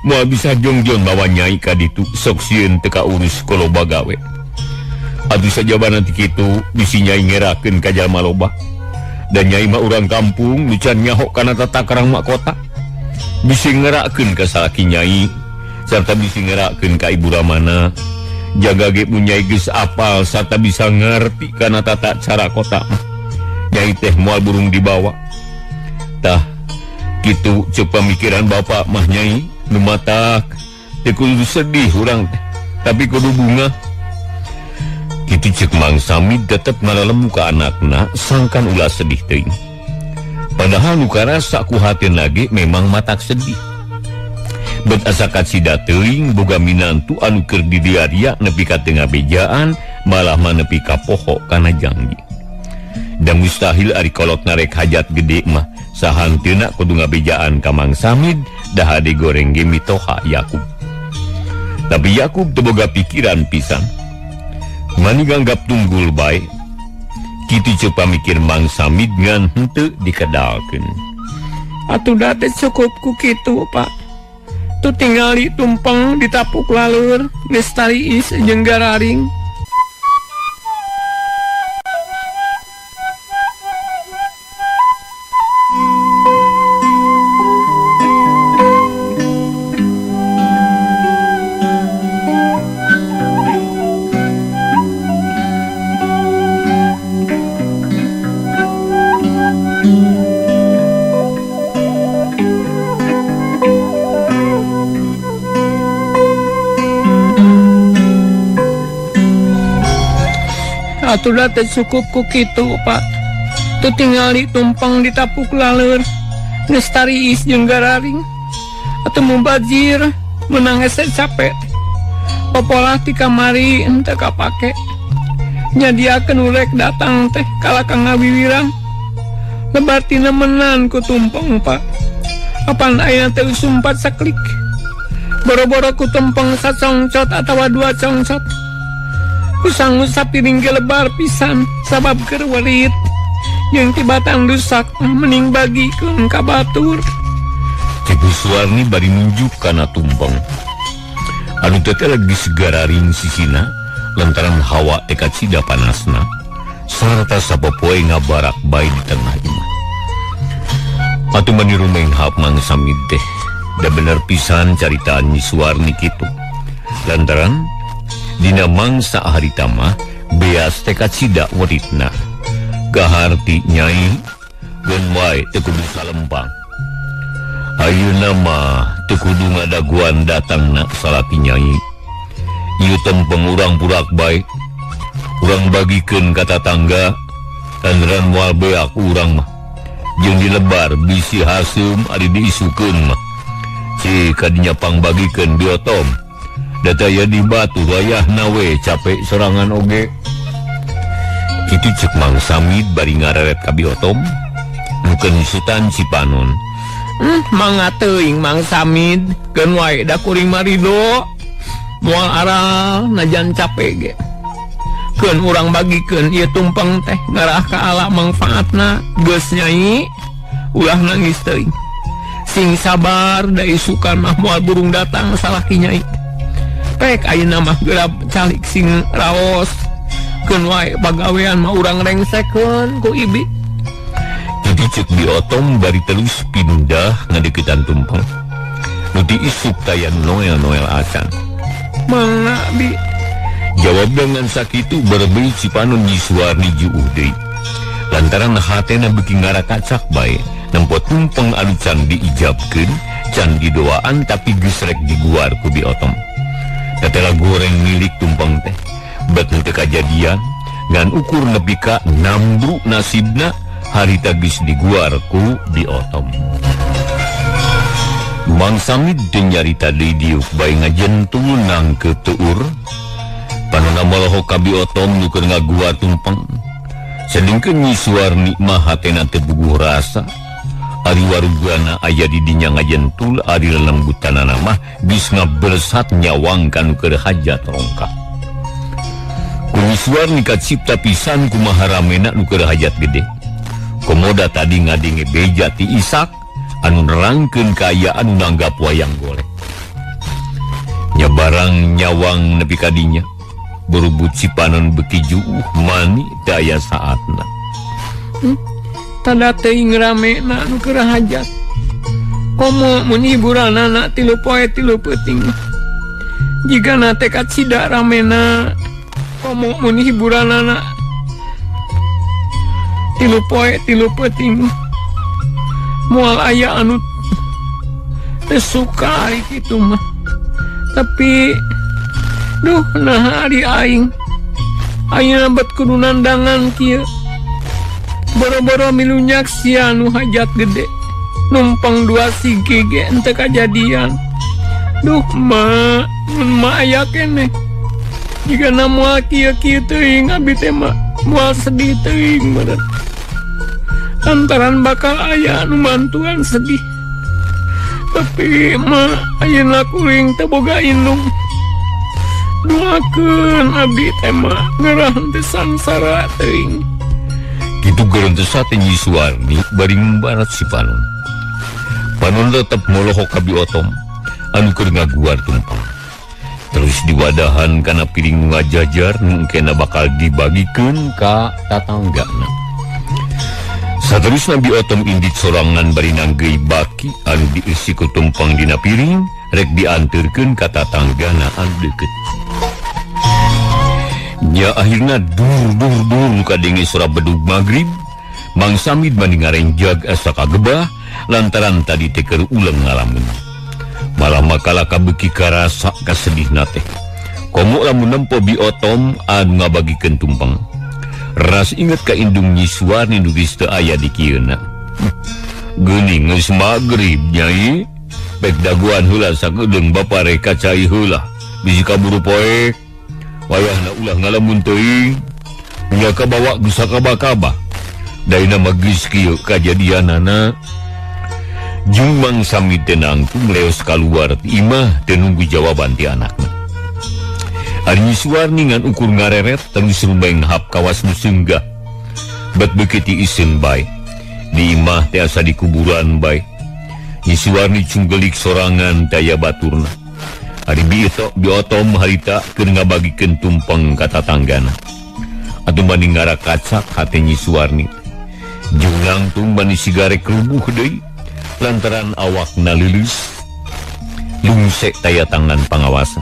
Moal bisa jongjon bawa nyai ka ditu sok sieun teu kaurus ku loba gawe. Atuh sajabana ti kitu bisi nyai ngerakeun ka jalma loba. Dan nyai mah urang kampung nu can nyaho kana tatakrang mak kota. Bisi ngerakeun ka salaki nyai sarta bisi ngerakeun ka ibu ramana. Jaga ge mun nyai geus apal sarta bisa ngarti kana tata cara kota mah. Nyai teh moal burung dibawa. Tah kitu ceuk pamikiran bapak mah nyai nu matak teu kudu sedih urang teh tapi kudu bunga. Kitu ceuk Mang Samid tetep ngalalem ka anakna sangkan ulah sedih teuing. Padahal nu karasa ku hateuna ge memang matak sedih. Bet asa katsida teuing boga minantu anu keur didiaria nepi ka teu ngabejaan malah manepi ka poho kana janji. Dan mustahil ari kolot narek hajat gede mah sahanteuna kudu ngabejaan ka Mang Samid da hade goreng ge mitoha Yakub. Tapi Yakub teu boga pikiran pisan. Mani ganggap tunggul bae. Kitu ceuk pamikir Mang Samid ngan henteu dikedalkeun. Atuh da teh cukup ku kitu Pak. Tu tingali tumpeng ditapuk laleur geus tariis jeung gararing. Atuh da teh cukup ku kitu Pak. Tu tingali tumpeng ditapuk laleur geus tariis jeung gararing. Atuh mubazir menang hese capek. Popolah ti kamari henteu kapake. Nyadiakeun urek datang teh kala ka ngawiwirang. Lebar ti nemenan ku tumpeng Pak. Apan aya teh sumpat saklik. Boro-boro ku tumpeng sacongcot atawa 2 congcot. Kusanggu sapiring ge lebar pisan sabab keur welit jeung ti batang dusak mending bagikeun ka batur. Ciku Suwarni bari nunjuk kana tumpeng. Anu teh lagi segararing sisina lantaran hawa teh katsida panasna sarta sapopoe ngabarak bae di tengah imah. Atuh meniru menghap Mang Samid teh da bener pisan caritaan Nyi Suwarni kitu. Lantaran dina mangsa harita mah beas teh katsida weritna. Gaharti nyai geun wae teu kudu salempang. Ayeuna mah teu kudu ngadaguan datangna salaki nyai. Ieu tempeng urang purak bae. Urang bagikeun ka tatangga lantaran moal beak urang mah. Jeung dilebar bisi haseum ari diisukeun mah. Cik kadinya pangbagikeun biotom. Dataya di batu wayah nawe capek serangan oge. Kitu ceuk Mang Samid bari ngareret ka biotom nukeun sutan Cipanon. Mangga teuing Mang Samid keun wae da kuring marido. Moal aral najan capek ge. Keun urang bagikeun ieu tumpeng teh ngarah ka ala mangfaatna geus nyai. Ulah nangis teuing. Sing sabar da isukan mah moal burung datang salaki nyai. Pek ayeuna mah geurap calik sing raos. Keun wae pagawean mah urang rengsekeun ku ibi. Jadi ceuk biotom bari terus pindah ngadeukeutan tumpeng. Nu diisuk taya noel-noel acan. Mangga bi. Jawab dengan sakitu berbei Cipanon Nyi Suwarni juuh deui. Lantaran hatena beuki ngarakacak bae nempo tumpeng anu can diijabkeun, can didoaan tapi geus rek diguar ku biotom. Tetela goreng milik tumpeng teh bet teu kajadian ngan ukur nepi ka nambru nasibna harita geus diguar ku biotom. Mang Samid teu nyarita deui diuk bae ngajentul nang ke teuur. Panonna moloho ka biotom nu keur ngaguar tumpeng sedengkeun Nyi Suwarni mah hatena teu buguh rasa. Ari warugana aya di dinya ngajentul, ari lelembutanana mah geus ngabersat nyawang kanu keur hajat rongkak. Ku Nyi Suwarni kacipta pisan kumaha ramena nu keur hajat gede. Komoda tadi ngadenge beja ti Isak anu nerangkeun ka aya anu nanggap wayang golek. Nya barang nyawang nepi ka dinya, berubut sipanon beki juuh mani daya saatna. Tanda teuing ramena nu keur hajat. Komo mun hiburanana 3 poe 3 peuting. Jigana teh kacida ramena, komo mun hiburanana 3 poe 3 peuting. Moal aya anu teu suka ari kitu mah. Tapi duh nah ari aing. Ayeuna bet kudu nandangan kieu. Boro-boro milunyak si anu hajat gede, numpang 2 sige ge ente kajadian. Duh ma, mun ma aya keneh. Jika moal kieu-kieu teuing abi teh mah moal sedih teuing meureun. Lantaran bakal aya anu mantuan sedih. Tapi ma ayeuna kuring teu boga indung. Doakeun abdi teh mah ngeurah teu sangsara teuing. Kitu gereunteusna teh Nyi Suwarni bari ngumbarat si Panon. Panon tetep molohok ka Biotom anu keur ngaguar tumpang. Terus diwadahan kana piring ngajajar nu engkena bakal dibagikeun ka tatanggana. Saterusna Biotom indit sorangan bari nanggeui baki anu dieusi ku tumpang dina piring rek dianteurkeun ka tatanggana anu deukeut. Nya akhirna dur kadenge sora bedug magrib, Mang Samid bani ngarenjag asa kagebah lantaran tadi teh keur uleng ngalamun. Malah makala kabeuki karasa kasedihna teh. Komo lamun nempo Biotom anu ngabagikeun tumpeng. Ras inget ka indung Nyi Suwarni nu geus teu aya di kieuna. Geuning geus magrib Nyai. Pek daguan heula sakedeung bapa rek kacai heula. Bisi kaburu poek. Wayahna ulah ngalamun teuing. Ulah kabawa geus sakaba-kaba. Daina mah geus kieu kajadianana. Jeung Mang Samid teh nangtung leos kaluar ti imah teu nunggu jawaban ti anakna. Ari Nyi Suwarni ngan ukur ngareret terus rumbeng hap kawas nu seunggah. Bet beuki ti iseun bae. Di imah teh asa di kuburan bae. Nyi Suwarni cunggelik sorangan daya baturna. Ari Biotom harita keur ngabagikeun tumpeng ka tatanggana. Atuh bani ngarakacak hate Nyi Suwarni. Jeung langtung bani sigarek rubuh deui lantaran awakna leuleus. Lungsek taya tangan pangawasa.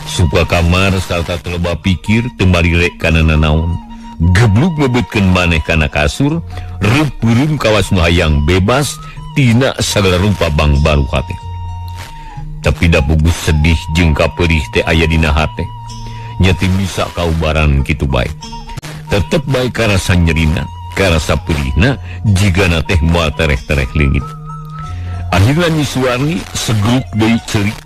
Suka kamar sarta teleba pikir teu marirek kana nanaon. Geblug ngebetkeun maneh kana kasur, reup-reup kawas nu hayang bebas tina sagala rupa bang baru hate. Tapi da puguh sedih jeung kapeurih teh aya dina hate. Nya teu bisa kaubaran kitu bae. Tetep bae karasa nyerina, karasa peurihna jigana teh moal tereh-tereh leungit. Akhirna Nyi Suwarni segruk deui ceurik.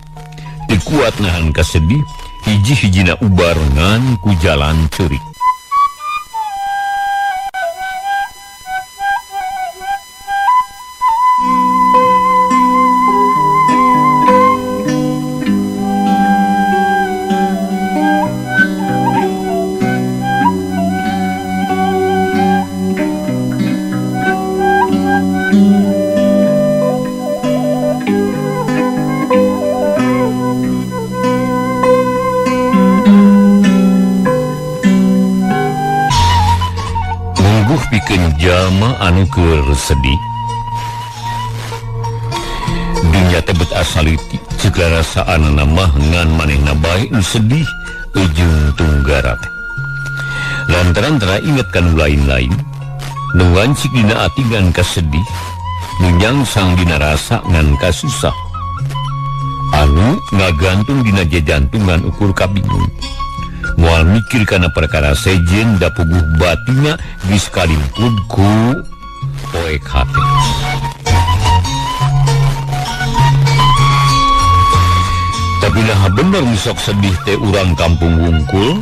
Teu kuat nahan kasedih, hiji-hijina ubar ngan ku jalan ceurik. Jama anu keur sedih dunya teh bet asaliti ceuk rasaanna mah ngan manehna bae nu sedih ujung tunggara teh lantaran tara inget kanu lain-lain nu ngancik dina ati ngan kasedih nu nyangsang dina rasa ngan kasusah anu ngagantung dina jajantungan ukur kabingung. Moal mikir kana perkara sejen da puguh batina geus kalimpud ku poek hate. Tapi nah bener misok sedih teh urang kampung wungkul.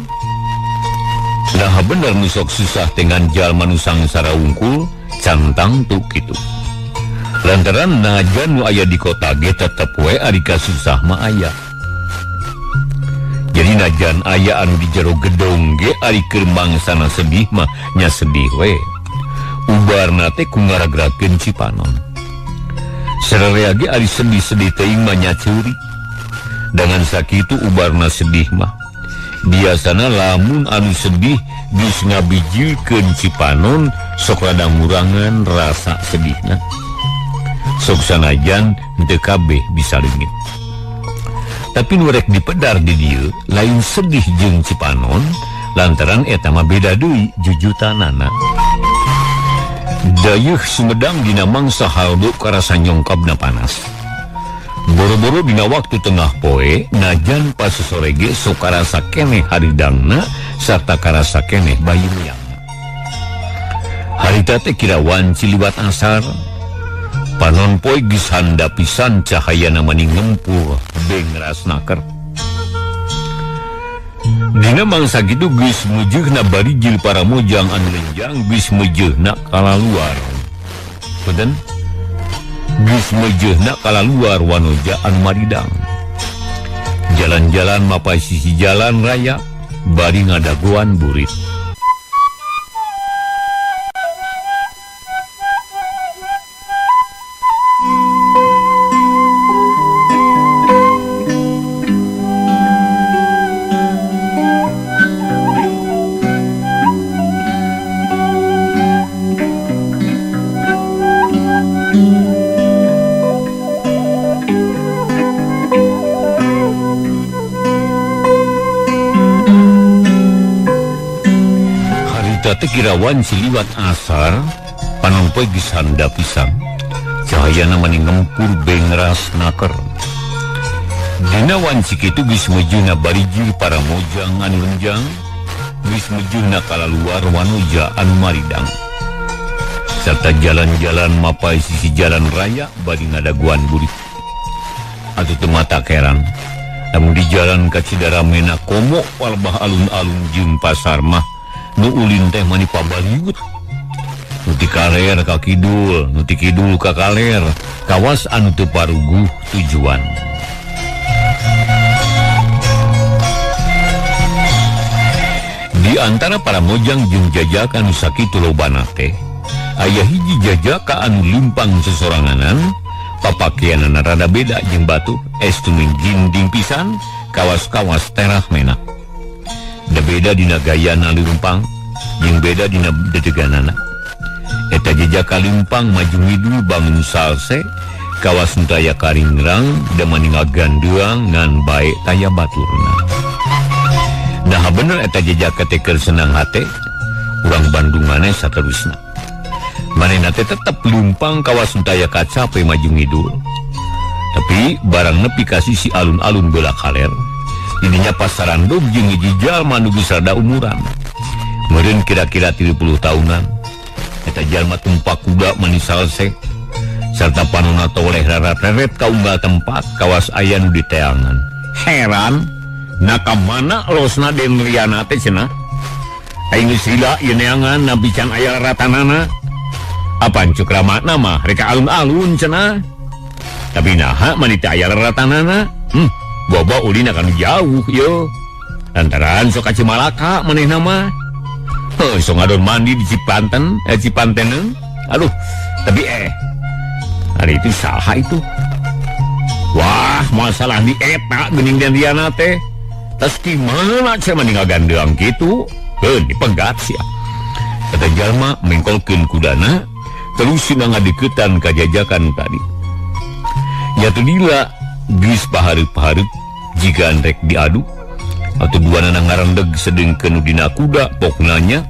Nah bener nusok susah dengan jalma nu sangsara wungkul cantang tuk kitu. Lantaran najan nu aya di kota ge tetep we ari kasusah mah aya. Jadi najan aya anu di jero gedong ge ari keur mangsana sedih mah nya sedih we. Ubarna teh ku ngaragrakeun Cipanon. Sararea ge ari sedih-sedih teuing mah nya ceuri. Dengan sakitu ubarna sedih mah biasana lamun anu sedih geus ngabijilkeun Cipanon sok rada ngurangan rasa sedihna. Sok sanajan teu kabeh bisa leungit. Tapi nu rek dipedar di dieu lain sedih jeung Cipanon lantaran eta mah beda deui jujutanana. Dayeuh Sumedang dina mangsa haldo karasa nyongkabna panas. Boro-boro dina waktu tengah poe najan pas sore ge sok karasa keneh haridangna sarta karasa keneh bayi liangna. Harita teh kirawan ciliwat asar. Panon poe geus handap pisan cahayana mani ngempur bengras naker. Dina mangsa kitu geus meujeunna barijil para mojang anu lenjang geus meujeunna kalaluar. Punten? Geus meujeunna kalaluar wanoja anu maridang. Jalan-jalan mapai sisi jalan raya bari ngadagoan burit. Kirawan ciliwat asar panon poe geus handap pisan cahayana mani ngempur bengras naker. Dina wanci kitu geus meujeunna barijil para mojang anu lenjang geus meujeunna kalaluar wanoja anu maridang sarta jalan-jalan mapai sisi jalan raya bari ngadaguan burit. Atuh teu mata keran lamun di jalan ka Cidaramena komo walbah alun-alun jeung pasar mah nu ulin teh mani pabaliut. Nu ti kaler ka kidul, nu ti kidul ka kaler, kawas anu teu paruguh tujuan. Di antara para mojang jeung jajak anu sakitu lobana teh, aya hiji jajaka anu limpang sesoranganan, papakeanana rada beda jeung batur, estuning ginding pisan, kawas-kawas terah mena. Da beda dina gayana limpang jeung beda dina dedeganana. Eta jejaka limpang maju ngidul bangun salse kawas taya karingrang da mani ngagandeung ngan bae taya baturna. Nah bener eta jejaka teh keur senang hate urang Bandung maneh saterusna. Manehna teh tetep limpang kawas taya kacape maju ngidul. Tapi barang nepi ka sisi alun-alun beula kaler ininya pasaran dog jeung hiji jalma nu geus rada umuran. Meureun kira-kira 30 tahunan. Eta jalma tumpak kuda mani salse sarta panonna toleh rarat-reret ka unggal tempat kawas aya nu diteangan. Heran, na ka mana losna den liana teh cenah? Aing geus lila ieu neangan nabi can aya ratanana. Apaan cuk ramatna mah rek alun-alun cenah. Tapi naha mani teh aya ratanana? Boba ulin akan jauh yo. Lantaran sok ka Cimalaka manehna mah. Heuh sok ngadon mandi di Cipanten, Cipanten. Aduh, tapi hari itu saha itu. Wah, masalah di eta geuning dan diana teh. Tas gimana cenah mani ngagandeung kitu? Heuh, dipegat sia. Kata jalma mengkolkeun kudana, terus sina ngadeuketan ka jajakan tadi. Nya teu lila geus pahareup-hareup jika rek diadu atau duana ngarendeg sedengkeun dina kuda poknanya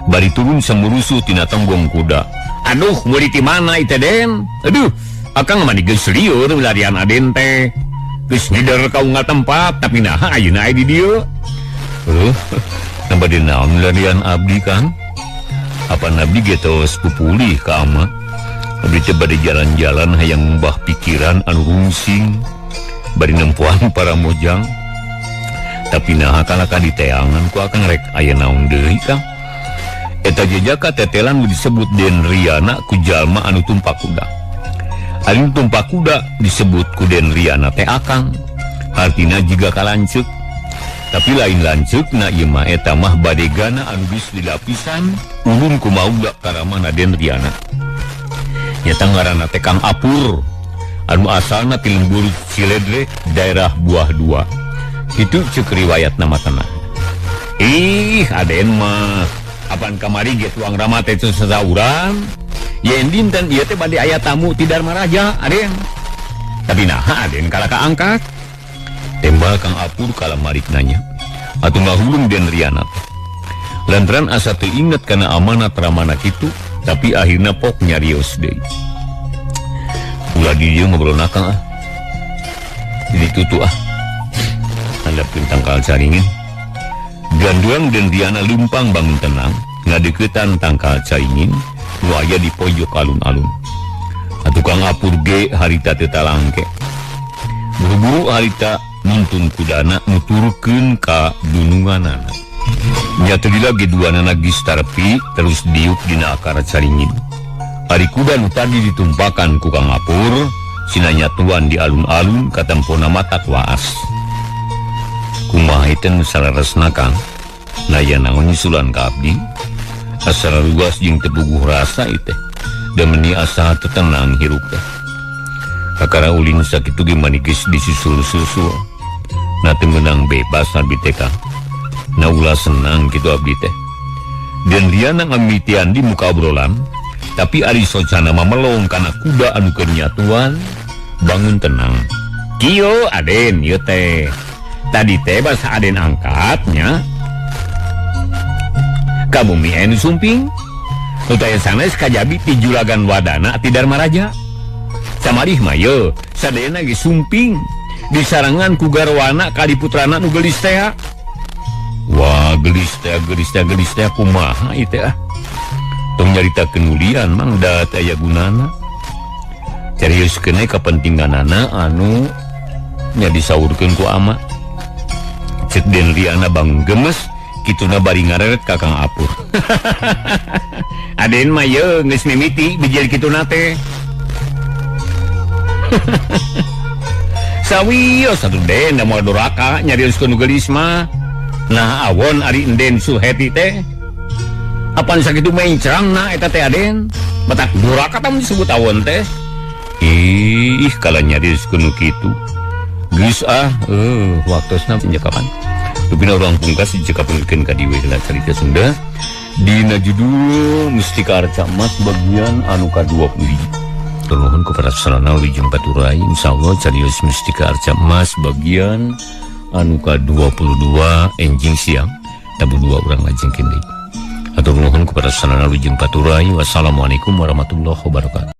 bari turun samurusuh tina tonggong kuda. Aduh murid di mana itu den? Aduh akang mah geus lieur larian aden teh geus ngider ka unggal tempat tapi naha ayeuna aya di dieu. Tambah dinaon larian abdi kan? Apa nabi ge tos pupulih ka ama? Abdi teh bade jalan-jalan hayang ngubah pikiran anu rungsing bari nempuan para mojang. tapi nah kalaka diteangan ku akan rek aya naon deui Kang. Eta jejaka tetelan disebut Den Riana ku jalma anu tumpak kuda. Anu tumpak kuda disebut ku Den Riana teh akang, artina jiga kalanceuk. Tapi lain lanceuk na ieu mah eta mah badegana anu geus dilapisan ulun ku maula karamana Den Riana. Nyata ngaranna teh Kang Apur, anu asalna ti Lembur Ciledre, daerah Buah Dua. Itu ceuk riwayat nama tanah. Ih, aden mah apaan kamari ge tuang rama teh sasauran. Yen dinten ieu teh bade aya tamu ti Dharmaraja, aden. Tapi naha aden kalaka angkat. Tembal Kang Apur kalamarik nanya. Atuh ngahulung Den Riana. Lantaran asa teu inget kana amanat ramana kitu, tapi akhirna pok nyarios deui. Ulah di dieu ngobrolna Kang ah. Jadi tutu ah. Handapkeun tangkal caringin. Ganduang Den Riana lumpang bangun tenang, ngadeukeutan tangkal caringin nu aya di pojok alun-alun. Atuh Kang Apur ge harita teu talangke. Buru-buru harita nuntun kudana nuturkeun ka dununganana. Nya teu lagi duanana geus tarpi terus diuk dina akar caringin. Ari kuda nu tadi ditumpakan ku Kang Apur sinanya tuan di alun-alun katempona matak waas. Kumaha iten salaresna Kang, naya naon nyusulan ka abdi, asal luas jeung teu puguh rasa iteh, demeni asa teu tenang hirup teh. Kakara ulin sakitu ge mani geus disusul-susul, na teu meunang bebas abdi teh Kang. Na ulah senang kitu abdi teh. Den Riana ngamitian di muka obrolan, tapi ari socana mamelong kana kuda anu keur nyatuan, bangun tenang. Kieu aden ieu teh. Tadi teh basa aden angkatnya ka bumi anu sumping nu teh sanes kajabi ti juragan wadana ti Dharmaraja. Samarih mah ye sadayana ge sumping disarangan ku garwana ka diputrana nu geulis teh. Wah geulis teh kumaha ieu teh ah. Tong nyaritakeun ulian mang da teh aya gunana. Carioskeun we kapentinganana anu nya disaurkeun ku ama. Cek Den Riana bangun gemes, kituna bari ngareret ka Kang Apur. Aden mah ye geus mimiti bijil kituna teh. Sawios atuh Den da moal duraka nyarioskeun nu geulis mah. Nah awon ari enden suheti teh. Apan sakitu mencrangna eta teh aden. Batak duraka tah disebut awon teh. Ih kala nyarioskeun nu kitu. Geus waktosna penjakapan. Tupina urang pungkas dicekapeunkeun ka dieu heula carita Sunda dina judul Mustika Arca Emas bagian anu ka-20. Nuhun kepada sarana wilujeng baturai insyaallah carios Mustika Arca Emas bagian anu ka-22 enjing siang tabu 2 urang lajengkeun deui. Atur nuhun kepada sarana wilujeng baturai. Wassalamualaikum warahmatullahi wabarakatuh.